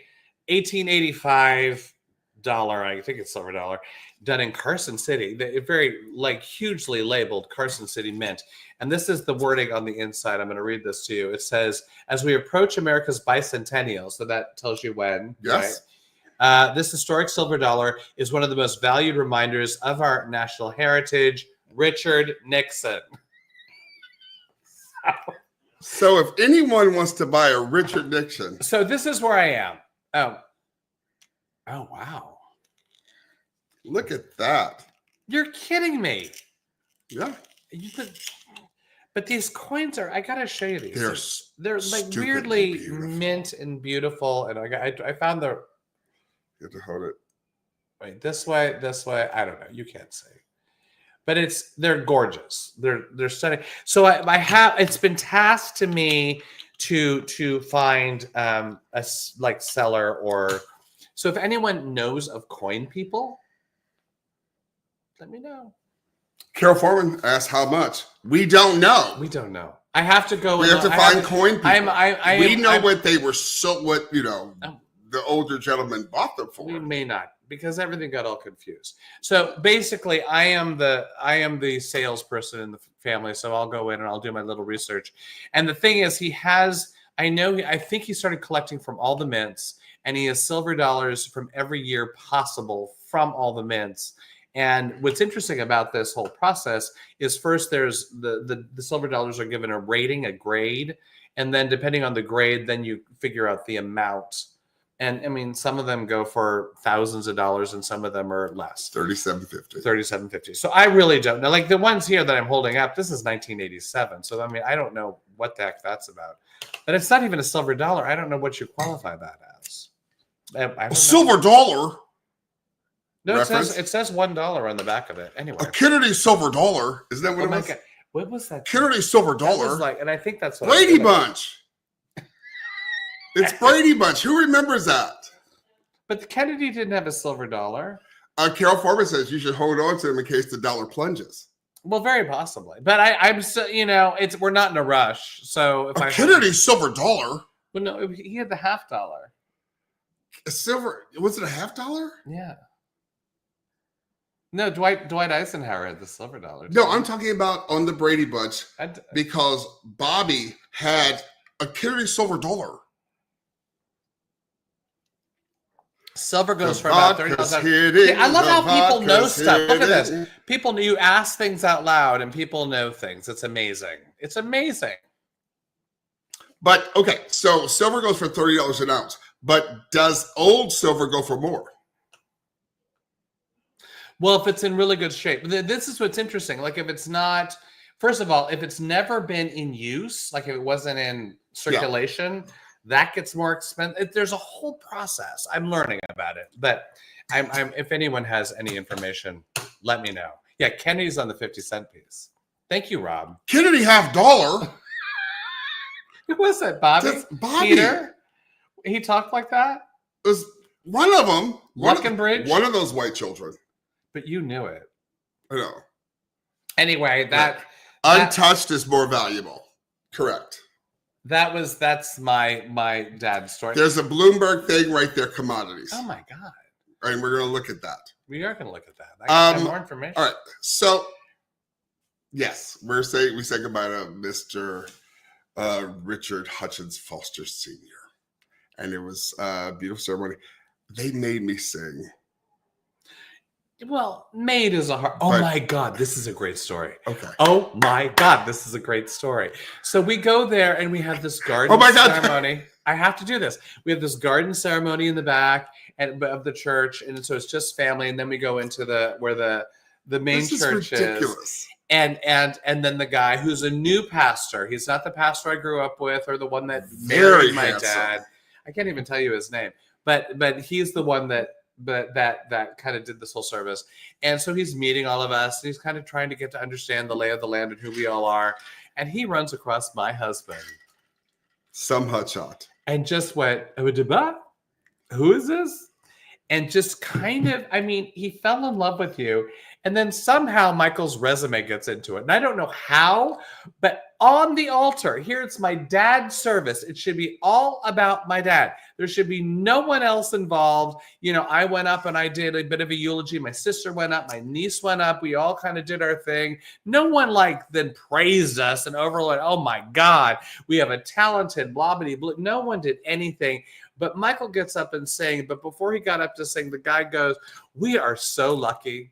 1885 dollar, I think it's silver dollar, done in Carson City. Very like hugely labeled Carson City Mint. And this is the wording on the inside. I'm going to read this to you. It says, "As we approach America's bicentennial," so that tells you when. Yes. Right? This historic silver dollar is one of the most valued reminders of our national heritage. Richard Nixon. So if anyone wants to buy a Richard Nixon. So this is where I am. Oh, wow. Look at that. You're kidding me. Yeah. But these coins are, I got to show you these. They're like stupidly weirdly beautiful. mint and beautiful. And I found the, You have to hold it. wait, this way. I don't know. You can't see. But they're gorgeous. They're stunning. So I have, it's been tasked to me to find a like seller or, so if anyone knows of coin people, let me know. Carol Foreman asked how much. We don't know. We don't know. I have to go. We have to find coin people. We know what they were the older gentleman bought them for. We may not, because everything got all confused. So basically, I am the salesperson in the family. So I'll go in and I'll do my little research. And the thing is, I think he started collecting from all the mints, and he has silver dollars from every year possible from all the mints. And what's interesting about this whole process is first there's the silver dollars are given a rating, a grade, and then depending on the grade, then you figure out the amount. And I mean, some of them go for thousands of dollars and some of them are less. $37.50. So I really don't know. Like the ones here that I'm holding up, this is 1987. So I mean, I don't know what the heck that's about. But it's not even a silver dollar. I don't know what you qualify that as. A silver dollar? No, it says $1 on the back of it. Anyway. A Kennedy silver dollar. Isn't that what it was? God. What was that? Kennedy silver dollar. And I think that's what Brady Bunch. It's Brady Bunch. Who remembers that? But the Kennedy didn't have a silver dollar. Carol Foreman says you should hold on to them in case the dollar plunges. Well, very possibly. But I'm still, we're not in a rush. So if Kennedy silver dollar. Well, no, he had the $half. A silver? Was it a $half? Yeah. No, Dwight Eisenhower had the silver dollar. No, I'm talking about on the Brady Bunch because Bobby had a Kennedy silver dollar. Silver goes for about $30. I love how people know stuff. Look at this. You ask things out loud and people know things. It's amazing. It's amazing. But okay, so silver goes for $30 an ounce. But does old silver go for more? Well, if it's in really good shape. This is what's interesting. Like if it's not, first of all, if it's never been in use, like if it wasn't in circulation, that gets more expensive. There's a whole process. I'm learning about it. But I'm if anyone has any information, let me know. Yeah, Kennedy's on the 50-cent piece. Thank you, Rob. Kennedy $half. Who was that, Bobby? That's Bobby. Peter? He talked like that? It was one of them. Luckenbridge? One of those white children. But you knew it. I know. Anyway, untouched is more valuable. Correct. That's my dad's story. There's a Bloomberg thing right there, commodities. Oh my God. And we're going to look at that. We are going to look at that. I have more information. All right. So, yes, we say goodbye to Mr. Richard Hutchins Foster Sr. And it was a beautiful ceremony. They made me sing. Well, made is a hard. Oh my God, this is a great story. Okay. Oh my God, this is a great story. So we go there and we have this garden ceremony. I have to do this. We have this garden ceremony in the back of the church, and so it's just family. And then we go into where the main church is. And then the guy who's a new pastor. He's not the pastor I grew up with or the one that married my dad. I can't even tell you his name, but he's the one that kind of did this whole service. And so he's meeting all of us. And he's kind of trying to get to understand the lay of the land and who we all are. And he runs across my husband. Some hotshot. And just went, who is this? and just kind of, I mean, he fell in love with you. And then somehow Michael's resume gets into it. And I don't know how, but on the altar, here it's my dad's service. It should be all about my dad. There should be no one else involved. You know, I went up and I did a bit of a eulogy. My sister went up, my niece went up. We all kind of did our thing. No one like then praised us and overlooked, oh my God, we have a talented blah, blah, blah. No one did anything. But Michael gets up and sing. But before he got up to sing, the guy goes, we are so lucky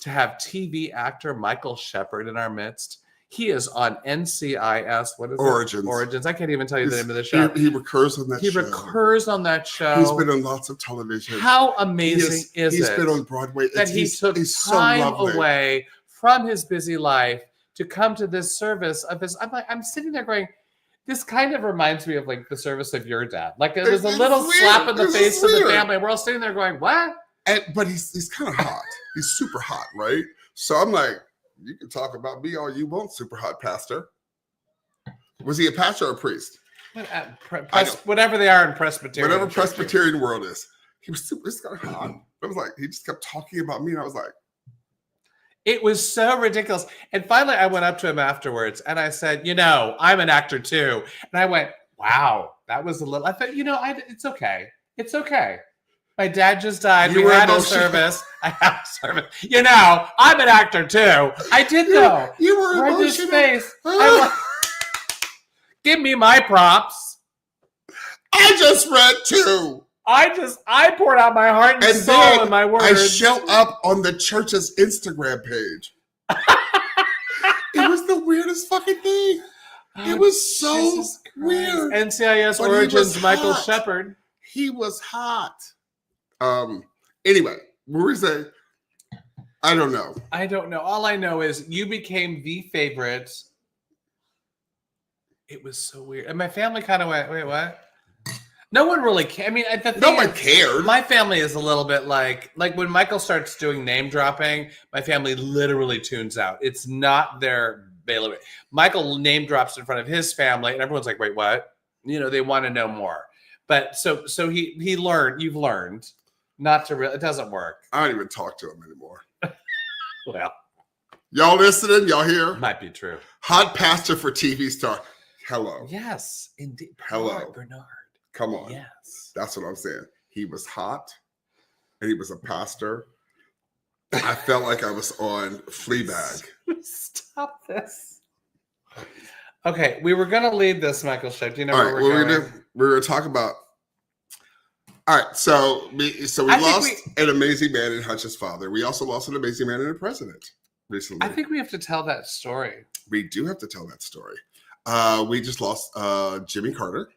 to have TV actor Michael Shepard in our midst. He is on NCIS. What is Origins? It? Origins. I can't even tell you the name of the show. He recurs on that show. He recurs on that show. He's been on lots of television. How amazing is it? He's been on Broadway. That he took time away from his busy life to come to this service of his. I'm sitting there going, this kind of reminds me of like the service of your dad. Like it was a little slap in the face of the family. We're all sitting there going, what? But he's kind of hot. He's super hot, right? So I'm like, you can talk about me all you want, super hot pastor. Was he a pastor or a priest? Whatever they are in Presbyterian. Whatever Presbyterian world is. He was super, he's kind of hot. I was like, he just kept talking about me. And I was like, it was so ridiculous. And finally, I went up to him afterwards and I said, you know, I'm an actor too. And I went, wow, that was a little, I thought, you know, it's okay. It's okay. My dad just died. We had a service. I had a service. You know, I'm an actor too. I did though. You were right emotional. Face. Give me my props. I just read too. I poured out my heart and soul in my words. I show up on the church's Instagram page. It was the weirdest fucking thing. It was so weird. NCIS Origins Michael Shepard. He was hot. Anyway, what were we saying? I don't know. All I know is you became the favorite. It was so weird. And my family kind of went, wait, what? No one really cared. I mean, no one cared. My family is a little bit like when Michael starts doing name dropping, my family literally tunes out. It's not their bailiwick. Michael name drops in front of his family and everyone's like, wait, what? You know, they want to know more. But so he learned, you've learned. Not to really, it doesn't work. I don't even talk to him anymore. Well, y'all listening? Y'all here? Might be true. Hot pastor for TV star. Hello. Yes, indeed. Hello. Bernard. Come on. Yes. That's what I'm saying. He was hot and he was a pastor. I felt like I was on Fleabag. Stop this. Okay, we were going to lead this, Michael Show. Do you know where we're going? We're going to talk about. All right, so we lost an amazing man in Hutch's father. We also lost an amazing man in a president recently. I think we have to tell that story. We do have to tell that story. We just lost Jimmy Carter,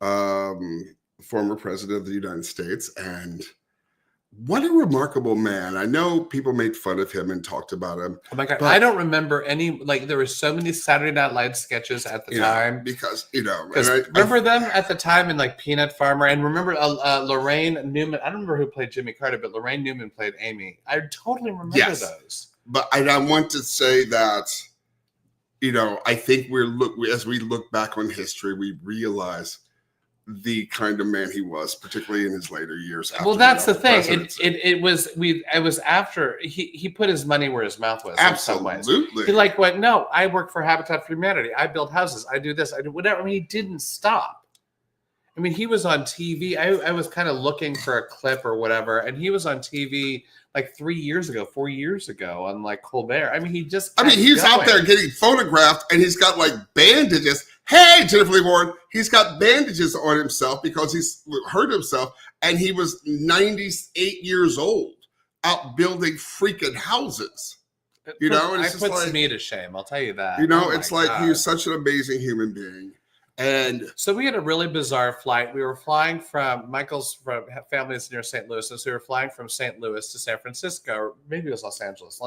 former president of the United States, and what a remarkable man. I know people made fun of him and talked about him. Oh my God. I don't remember any, like there were so many Saturday Night Live sketches at the time. Because, remember them at the time in like Peanut Farmer and remember Lorraine Newman. I don't remember who played Jimmy Carter, but Lorraine Newman played Amy. I totally remember those. But I want to say that, I think as we look back on history, we realize the kind of man he was, particularly in his later years. Well, that's the thing. It was after he put his money where his mouth was. Absolutely. In some ways. He went, no, I work for Habitat for Humanity. I build houses. I do this. I do whatever. I mean, he didn't stop. I mean, he was on TV. I was kind of looking for a clip or whatever, and he was on TV like 4 years ago on like Colbert. I mean, he's out there getting photographed, and he's got like bandages. Hey, Jennifer Lee Warren, he's got bandages on himself because he's hurt himself, and he was 98 years old out building freaking houses. And it puts me to shame. I'll tell you that. It's like he's such an amazing human being. And so we had a really bizarre flight. We were flying from Michael's family is near St. Louis. And so we were flying from St. Louis to San Francisco, or maybe it was Los Angeles.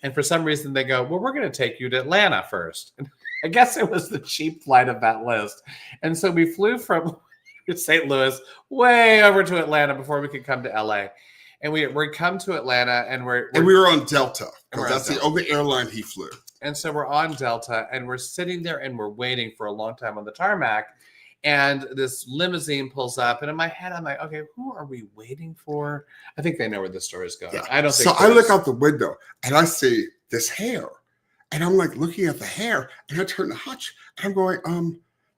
And for some reason they go, well, we're going to take you to Atlanta first. And I guess it was the cheap flight of that list. And so we flew from St. Louis way over to Atlanta before we could come to LA. And we come to Atlanta and we were on Delta because that's the only airline he flew. And so we're on Delta and we're sitting there and we're waiting for a long time on the tarmac. And this limousine pulls up, and in my head, I'm like, okay, who are we waiting for? I think they know where the story is going. Yeah. I don't think so. I look out the window and I see this hair, and I'm like looking at the hair, and I turn to Hutch, and I'm going,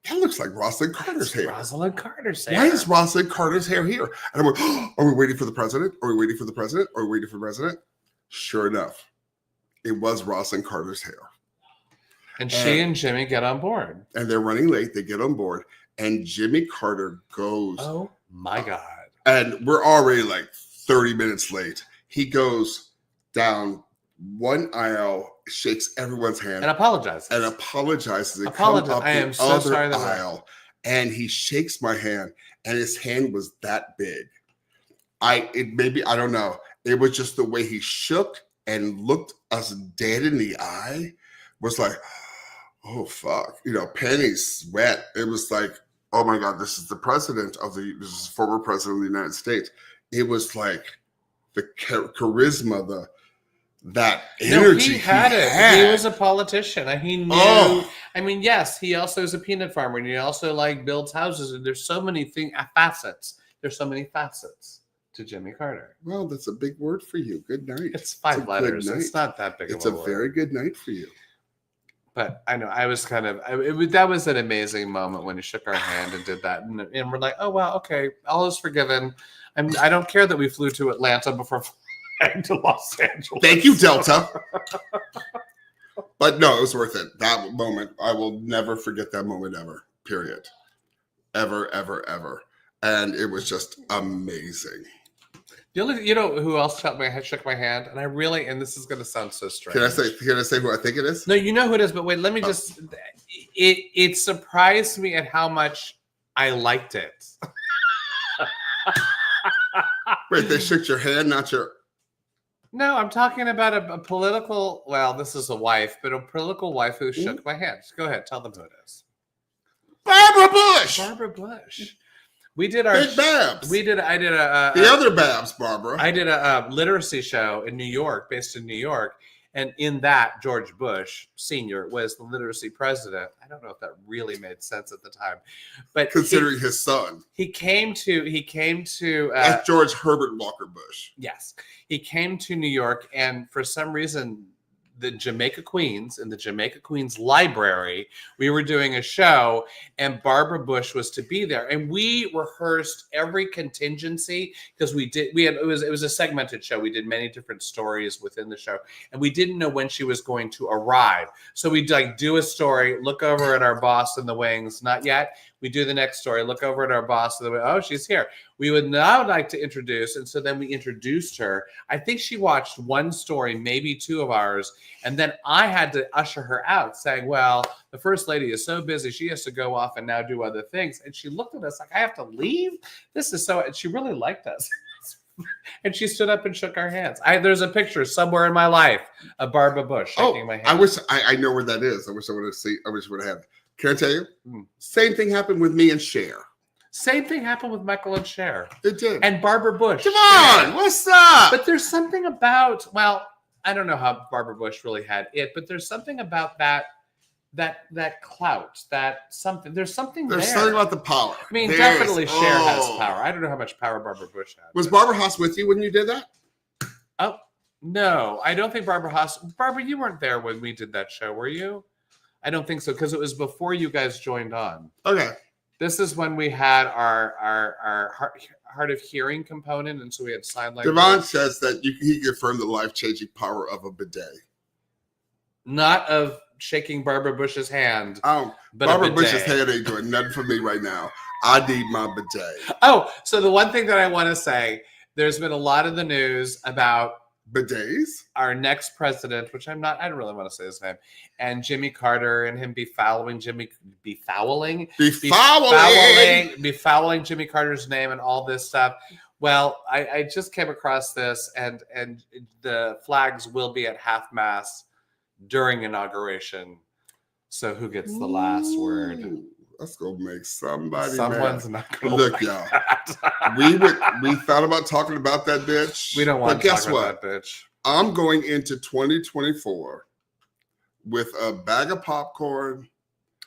that looks like Rosalind Carter's hair. Rosalind Carter's hair. Why is Rosalind Carter's hair here? And I'm like, oh, are we waiting for the president? Are we waiting for the president? Are we waiting for the president? Sure enough, it was Rosalind Carter's hair. And she and Jimmy get on board. And they're running late. They get on board. And Jimmy Carter goes. Oh, my God. And we're already like 30 minutes late. He goes down one aisle, shakes everyone's hand. And apologizes. And apologizes. And Apologize. come up I am the so other sorry that aisle. And he shakes my hand. And his hand was that big. I don't know. It was just the way he shook and looked us dead in the eye. Was like, oh fuck, panties wet. It was like, oh my God, this is the this is former president of the United States. It was like the charisma, that energy. He had it. He was a politician, and he knew. Oh. I mean, yes, he also is a peanut farmer, and he also builds houses. And there's so many facets. There's so many facets to Jimmy Carter. Well, that's a big word for you. Good night. It's 5 letters. It's not that big. It's a very good night for you. But I know I was that was an amazing moment when he shook our hand and did that. And we're like, oh, wow, okay, all is forgiven. I don't care that we flew to Atlanta before flying to Los Angeles. Thank you, Delta. But no, it was worth it. That moment, I will never forget that moment ever, period. Ever, ever, ever. And it was just amazing. The only, who else shook my hand, and this is going to sound so strange. Can I say who I think it is? No, you know who it is, but wait, let me just. It surprised me at how much I liked it. Wait, they shook your hand, not your. No, I'm talking about a political. Well, this is a wife, but a political wife who shook my hand. Go ahead, tell them who it is. Barbara Bush. Barbara Bush. We did our Big Babs. I did a the other Babs, Barbara. I did a literacy show in New York, based in New York, and in that George Bush Sr. was the literacy president. I don't know if that really made sense at the time, but considering his son, he came to. That's George Herbert Walker Bush. Yes, he came to New York, and for some reason, in the Jamaica Queens Library, we were doing a show, and Barbara Bush was to be there, and we rehearsed every contingency because it was a segmented show. We did many different stories within the show, and we didn't know when she was going to arrive. So we'd do a story, look over at our boss in the wings, not yet. We do the next story, look over at our boss in the wings. Oh, she's here. We would now like to introduce, and so then we introduced her. I think she watched one story, maybe 2 of ours, and then I had to usher her out, saying, well, the first lady is so busy, she has to go off and now do other things. And she looked at us like, I have to leave? This is so, and she really liked us. And she stood up and shook our hands. There's a picture somewhere in my life of Barbara Bush shaking my hand. I know where that is. I wish I would have had it. Can I tell you? Same thing happened with me and Cher. Same thing happened with Michael and Cher. It did. And Barbara Bush. Come on, what's up? But there's something about, well, I don't know how Barbara Bush really had it, but there's something about that clout, there's something there. There's something about the power. I mean, definitely Cher has power. I don't know how much power Barbara Bush had. Was Barbara Haas with you when you did that? Oh, no, I don't think Barbara, you weren't there when we did that show, were you? I don't think so, because it was before you guys joined on. Okay. This is when we had our hard of hearing component, and so we had sign language. Devon says that he confirmed the life-changing power of a bidet. Not of shaking Barbara Bush's hand. Oh, but Barbara Bush's hand ain't doing nothing for me right now. I need my bidet. Oh, so the one thing that I want to say, there's been a lot in the news about bidets, our next president, which I don't really want to say his name, and Jimmy Carter and him befouling Jimmy Carter's name and all this stuff. Well, I just came across this, and the flags will be at half mast during inauguration. So who gets the last word? That's gonna make somebody Someone's mad. Not gonna look, like y'all. That. we thought about talking about that bitch. We don't want to talk about that bitch. I'm going into 2024 with a bag of popcorn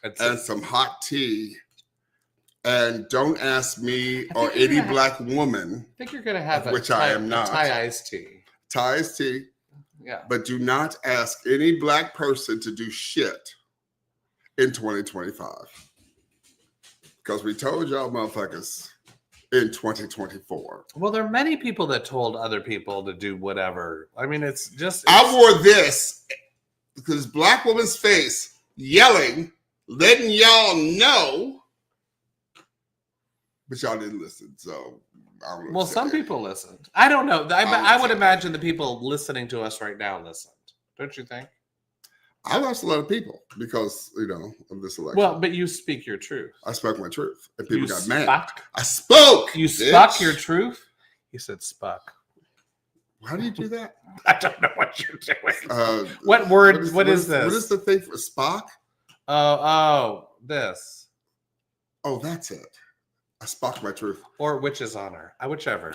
and some hot tea And don't ask me or any black woman. I think you're going to have which I am not. Thai iced tea. Thai iced tea. Yeah. But do not ask any black person to do shit in 2025. Because we told y'all motherfuckers in 2024. Well, there are many people that told other people to do whatever. I mean, it's I wore this because black woman's face yelling, letting y'all know. But y'all didn't listen, so I don't know. Well, some people listened. I don't know. I would imagine the people listening to us right now listened. Don't you think? I lost a lot of people because, of this election. Well, but you speak your truth. I spoke my truth, and people got mad. I spoke. You bitch. spoke your truth? You said spoke. How do you do that? I don't know what you're doing. What word? What is this? What is the thing for Spock? Oh, this. Oh, that's it. I spoke my truth. Or witch's honor. Whichever.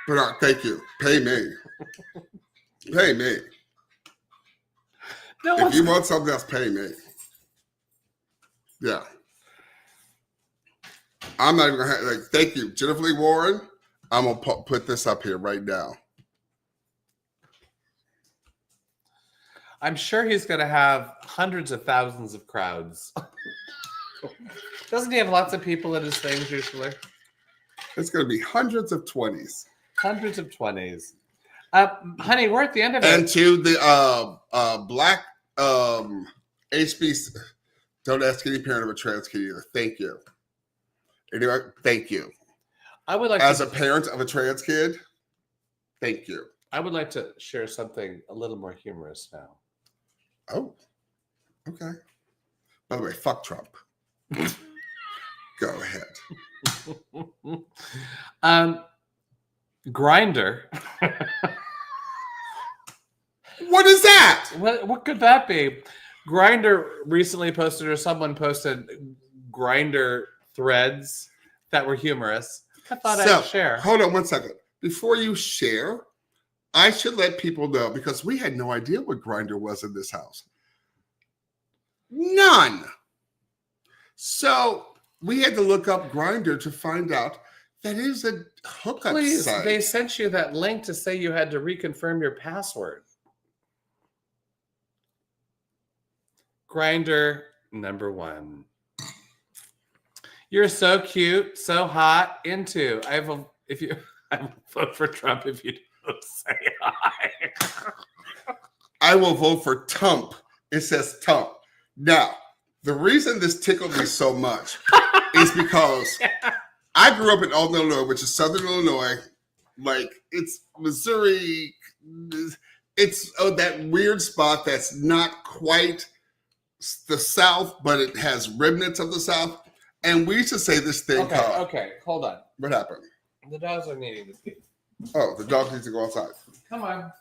But thank you. Pay me. Pay me. No, if you want something else, pay me. Yeah. I'm not even going to thank you. Jennifer Lee Warren, I'm going to put this up here right now. I'm sure he's going to have hundreds of thousands of crowds. Doesn't he have lots of people at his things usually? It's going to be hundreds of 20s. Hundreds of 20s. Honey, we're at the end of it. And to the black HBC, don't ask any parent of a trans kid either. Thank you. Anyway, thank you. I would like as a parent of a trans kid, thank you. I would like to share something a little more humorous now. Oh, okay. By the way, fuck Trump. Go ahead. Grinder. What is that? What could that be? Grinder recently posted, or someone posted Grinder threads that were humorous. I thought I'd share. Hold on one second. Before you share, I should let people know, because we had no idea what Grinder was in this house. None. So we had to look up Grinder to find out that it is a hookup site. They sent you that link to say you had to reconfirm your password. Grinder #1. You're so cute, so hot. Into. I will vote for Trump if you don't say hi. I will vote for Tump. It says Tump. Now, the reason this tickled me so much is because I grew up in Alton, Illinois, which is Southern Illinois. Like, it's Missouri. It's that weird spot that's not quite the South, but it has remnants of the South. And we used to say this thing called... Okay, hold on. What happened? The dogs are needing to pee. Oh, the dog needs to go outside. Come on.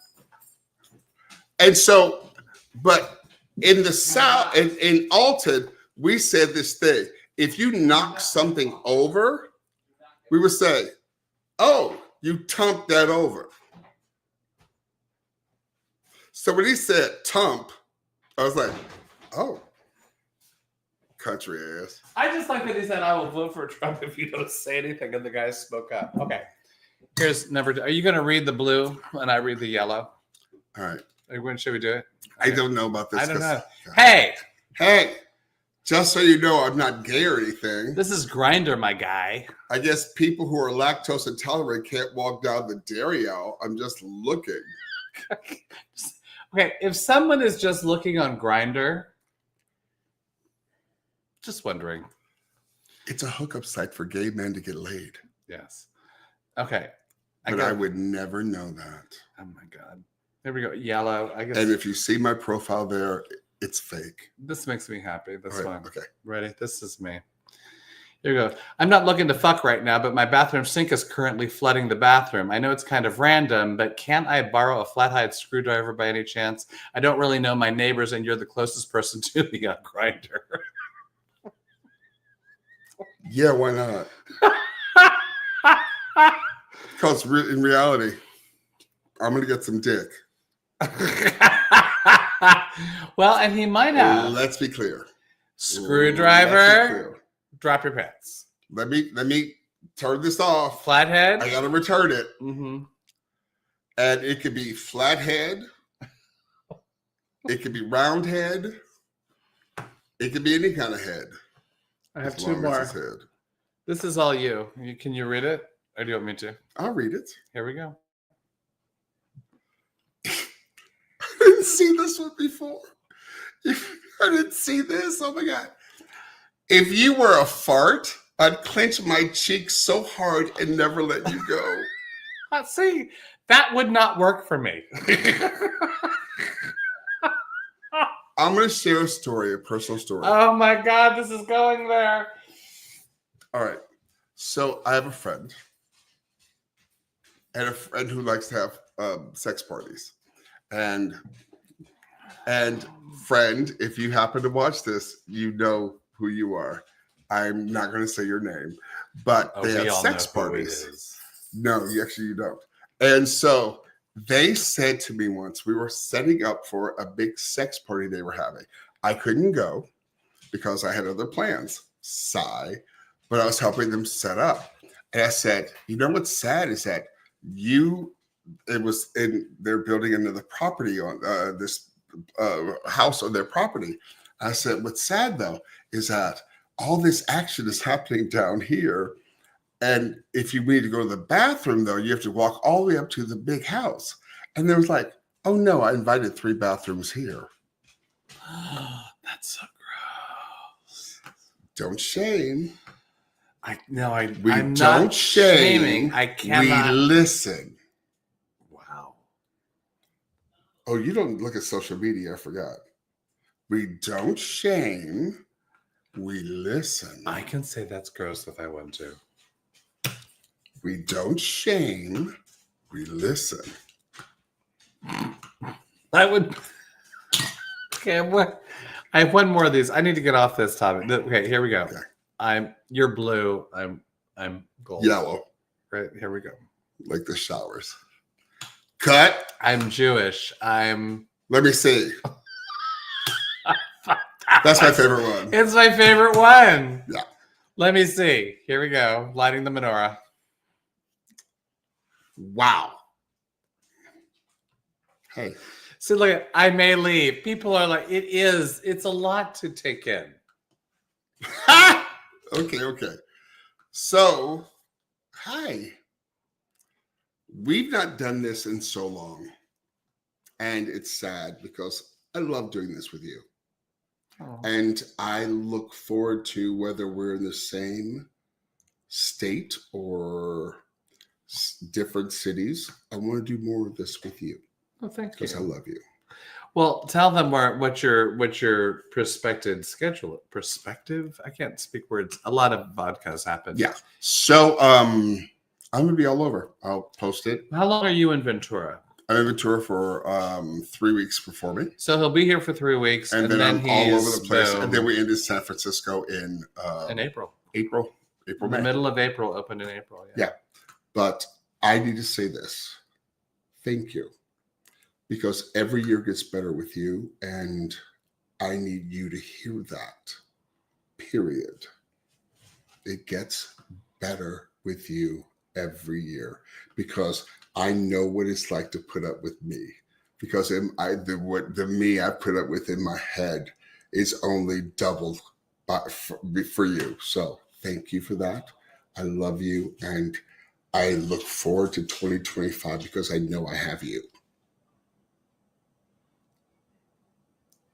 And so, but in the South, in Alton, we said this thing. If you knock something over, we would say, oh, you tumped that over. So when he said tump, I was like, oh, country ass. I just like that he said, I will vote for Trump if you don't say anything, and the guy spoke up. Okay. Here's number 2. Are you going to read the blue and I read the yellow? All right. When should we do it? I don't know about this. I don't know. Hey, just so you know, I'm not gay or anything. This is Grinder, my guy. I guess people who are lactose intolerant can't walk down the dairy aisle. I'm just looking. Okay, if someone is just looking on Grinder, just wondering. It's a hookup site for gay men to get laid. Yes. Okay. But I would never know that. Oh my God. There we go. Yellow. I guess. And if you see my profile there, it's fake. This makes me happy. That's fine. Okay. Ready? This is me. Here you go. I'm not looking to fuck right now, but my bathroom sink is currently flooding the bathroom. I know it's kind of random, but can't I borrow a flat-head screwdriver by any chance? I don't really know my neighbors, and you're the closest person to me on Grindr. Yeah, why not? Because in reality, I'm going to get some dick. Well, and he might have. Let's be clear. Screwdriver, drop your pants. Let me turn this off. Flathead. I gotta return it. Mm-hmm. And it could be flathead. It could be round head. It could be any kind of head. I have two more. This is all you. Can you read it? Or do you want me to? I'll read it. Here we go. I didn't see this one before. I didn't see this. Oh my God. If you were a fart, I'd clench my cheeks so hard and never let you go. See, that would not work for me. I'm going to share a story, a personal story. Oh my God, this is going there. All right. So I have a friend. And a friend who likes to have sex parties. And friend, if you happen to watch this, you know who you are. I'm not going to say your name, but they have sex parties. No, you don't. And so they said to me once, we were setting up for a big sex party they were having. I couldn't go because I had other plans. Sigh. But I was helping them set up. And I said, you know what's sad is that they're building another property on this house on their property. I said, what's sad though is that all this action is happening down here. And if you need to go to the bathroom though, you have to walk all the way up to the big house. And they was like, oh no, I invited 3 bathrooms here. That's so gross. Don't shame. I'm not shaming. I cannot. We listen. Wow. Oh, you don't look at social media. I forgot. We don't shame. We listen. I can say that's gross if I want to. We don't shame. We listen. I would. Okay, what? I have one more of these. I need to get off this topic. Okay, here we go. Okay. You're blue. I'm gold. Yellow. Right, here we go. Like the showers. Cut. I'm Jewish. Let me see. That's my favorite one. It's my favorite one. Yeah. Let me see. Here we go. Lighting the menorah. Wow. Hey. So look, I may leave. People are like, it's a lot to take in. Okay. So, hi. We've not done this in so long. And it's sad because I love doing this with you. Oh. And I look forward to whether we're in the same state or different cities. I want to do more of this with you. Oh, thank you. Because I love you. Well, tell them what your prospective schedule. Perspective? I can't speak words. A lot of vodkas happen. Yeah. So I'm gonna be all over. I'll post it. How long are you in Ventura? I'm in Ventura for 3 weeks performing. So he'll be here for 3 weeks, and then I'm all over the place. And then we ended San Francisco in April. April, in the middle of April, opened in April. Yeah. But I need to say this. Thank you. Because every year gets better with you, and I need you to hear that. Period. It gets better with you every year because I know what it's like to put up with me. Because the me I put up with in my head is only doubled for you. So thank you for that. I love you, and I look forward to 2025 because I know I have you.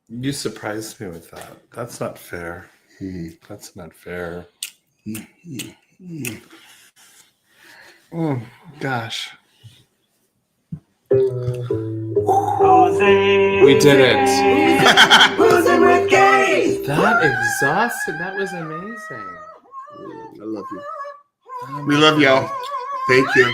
You surprised me with that. That's not fair. That's not fair. Oh, gosh. Jose. We did it. Jose with Gabe. That exhausted. That was amazing. I love you. We love y'all. Thank you.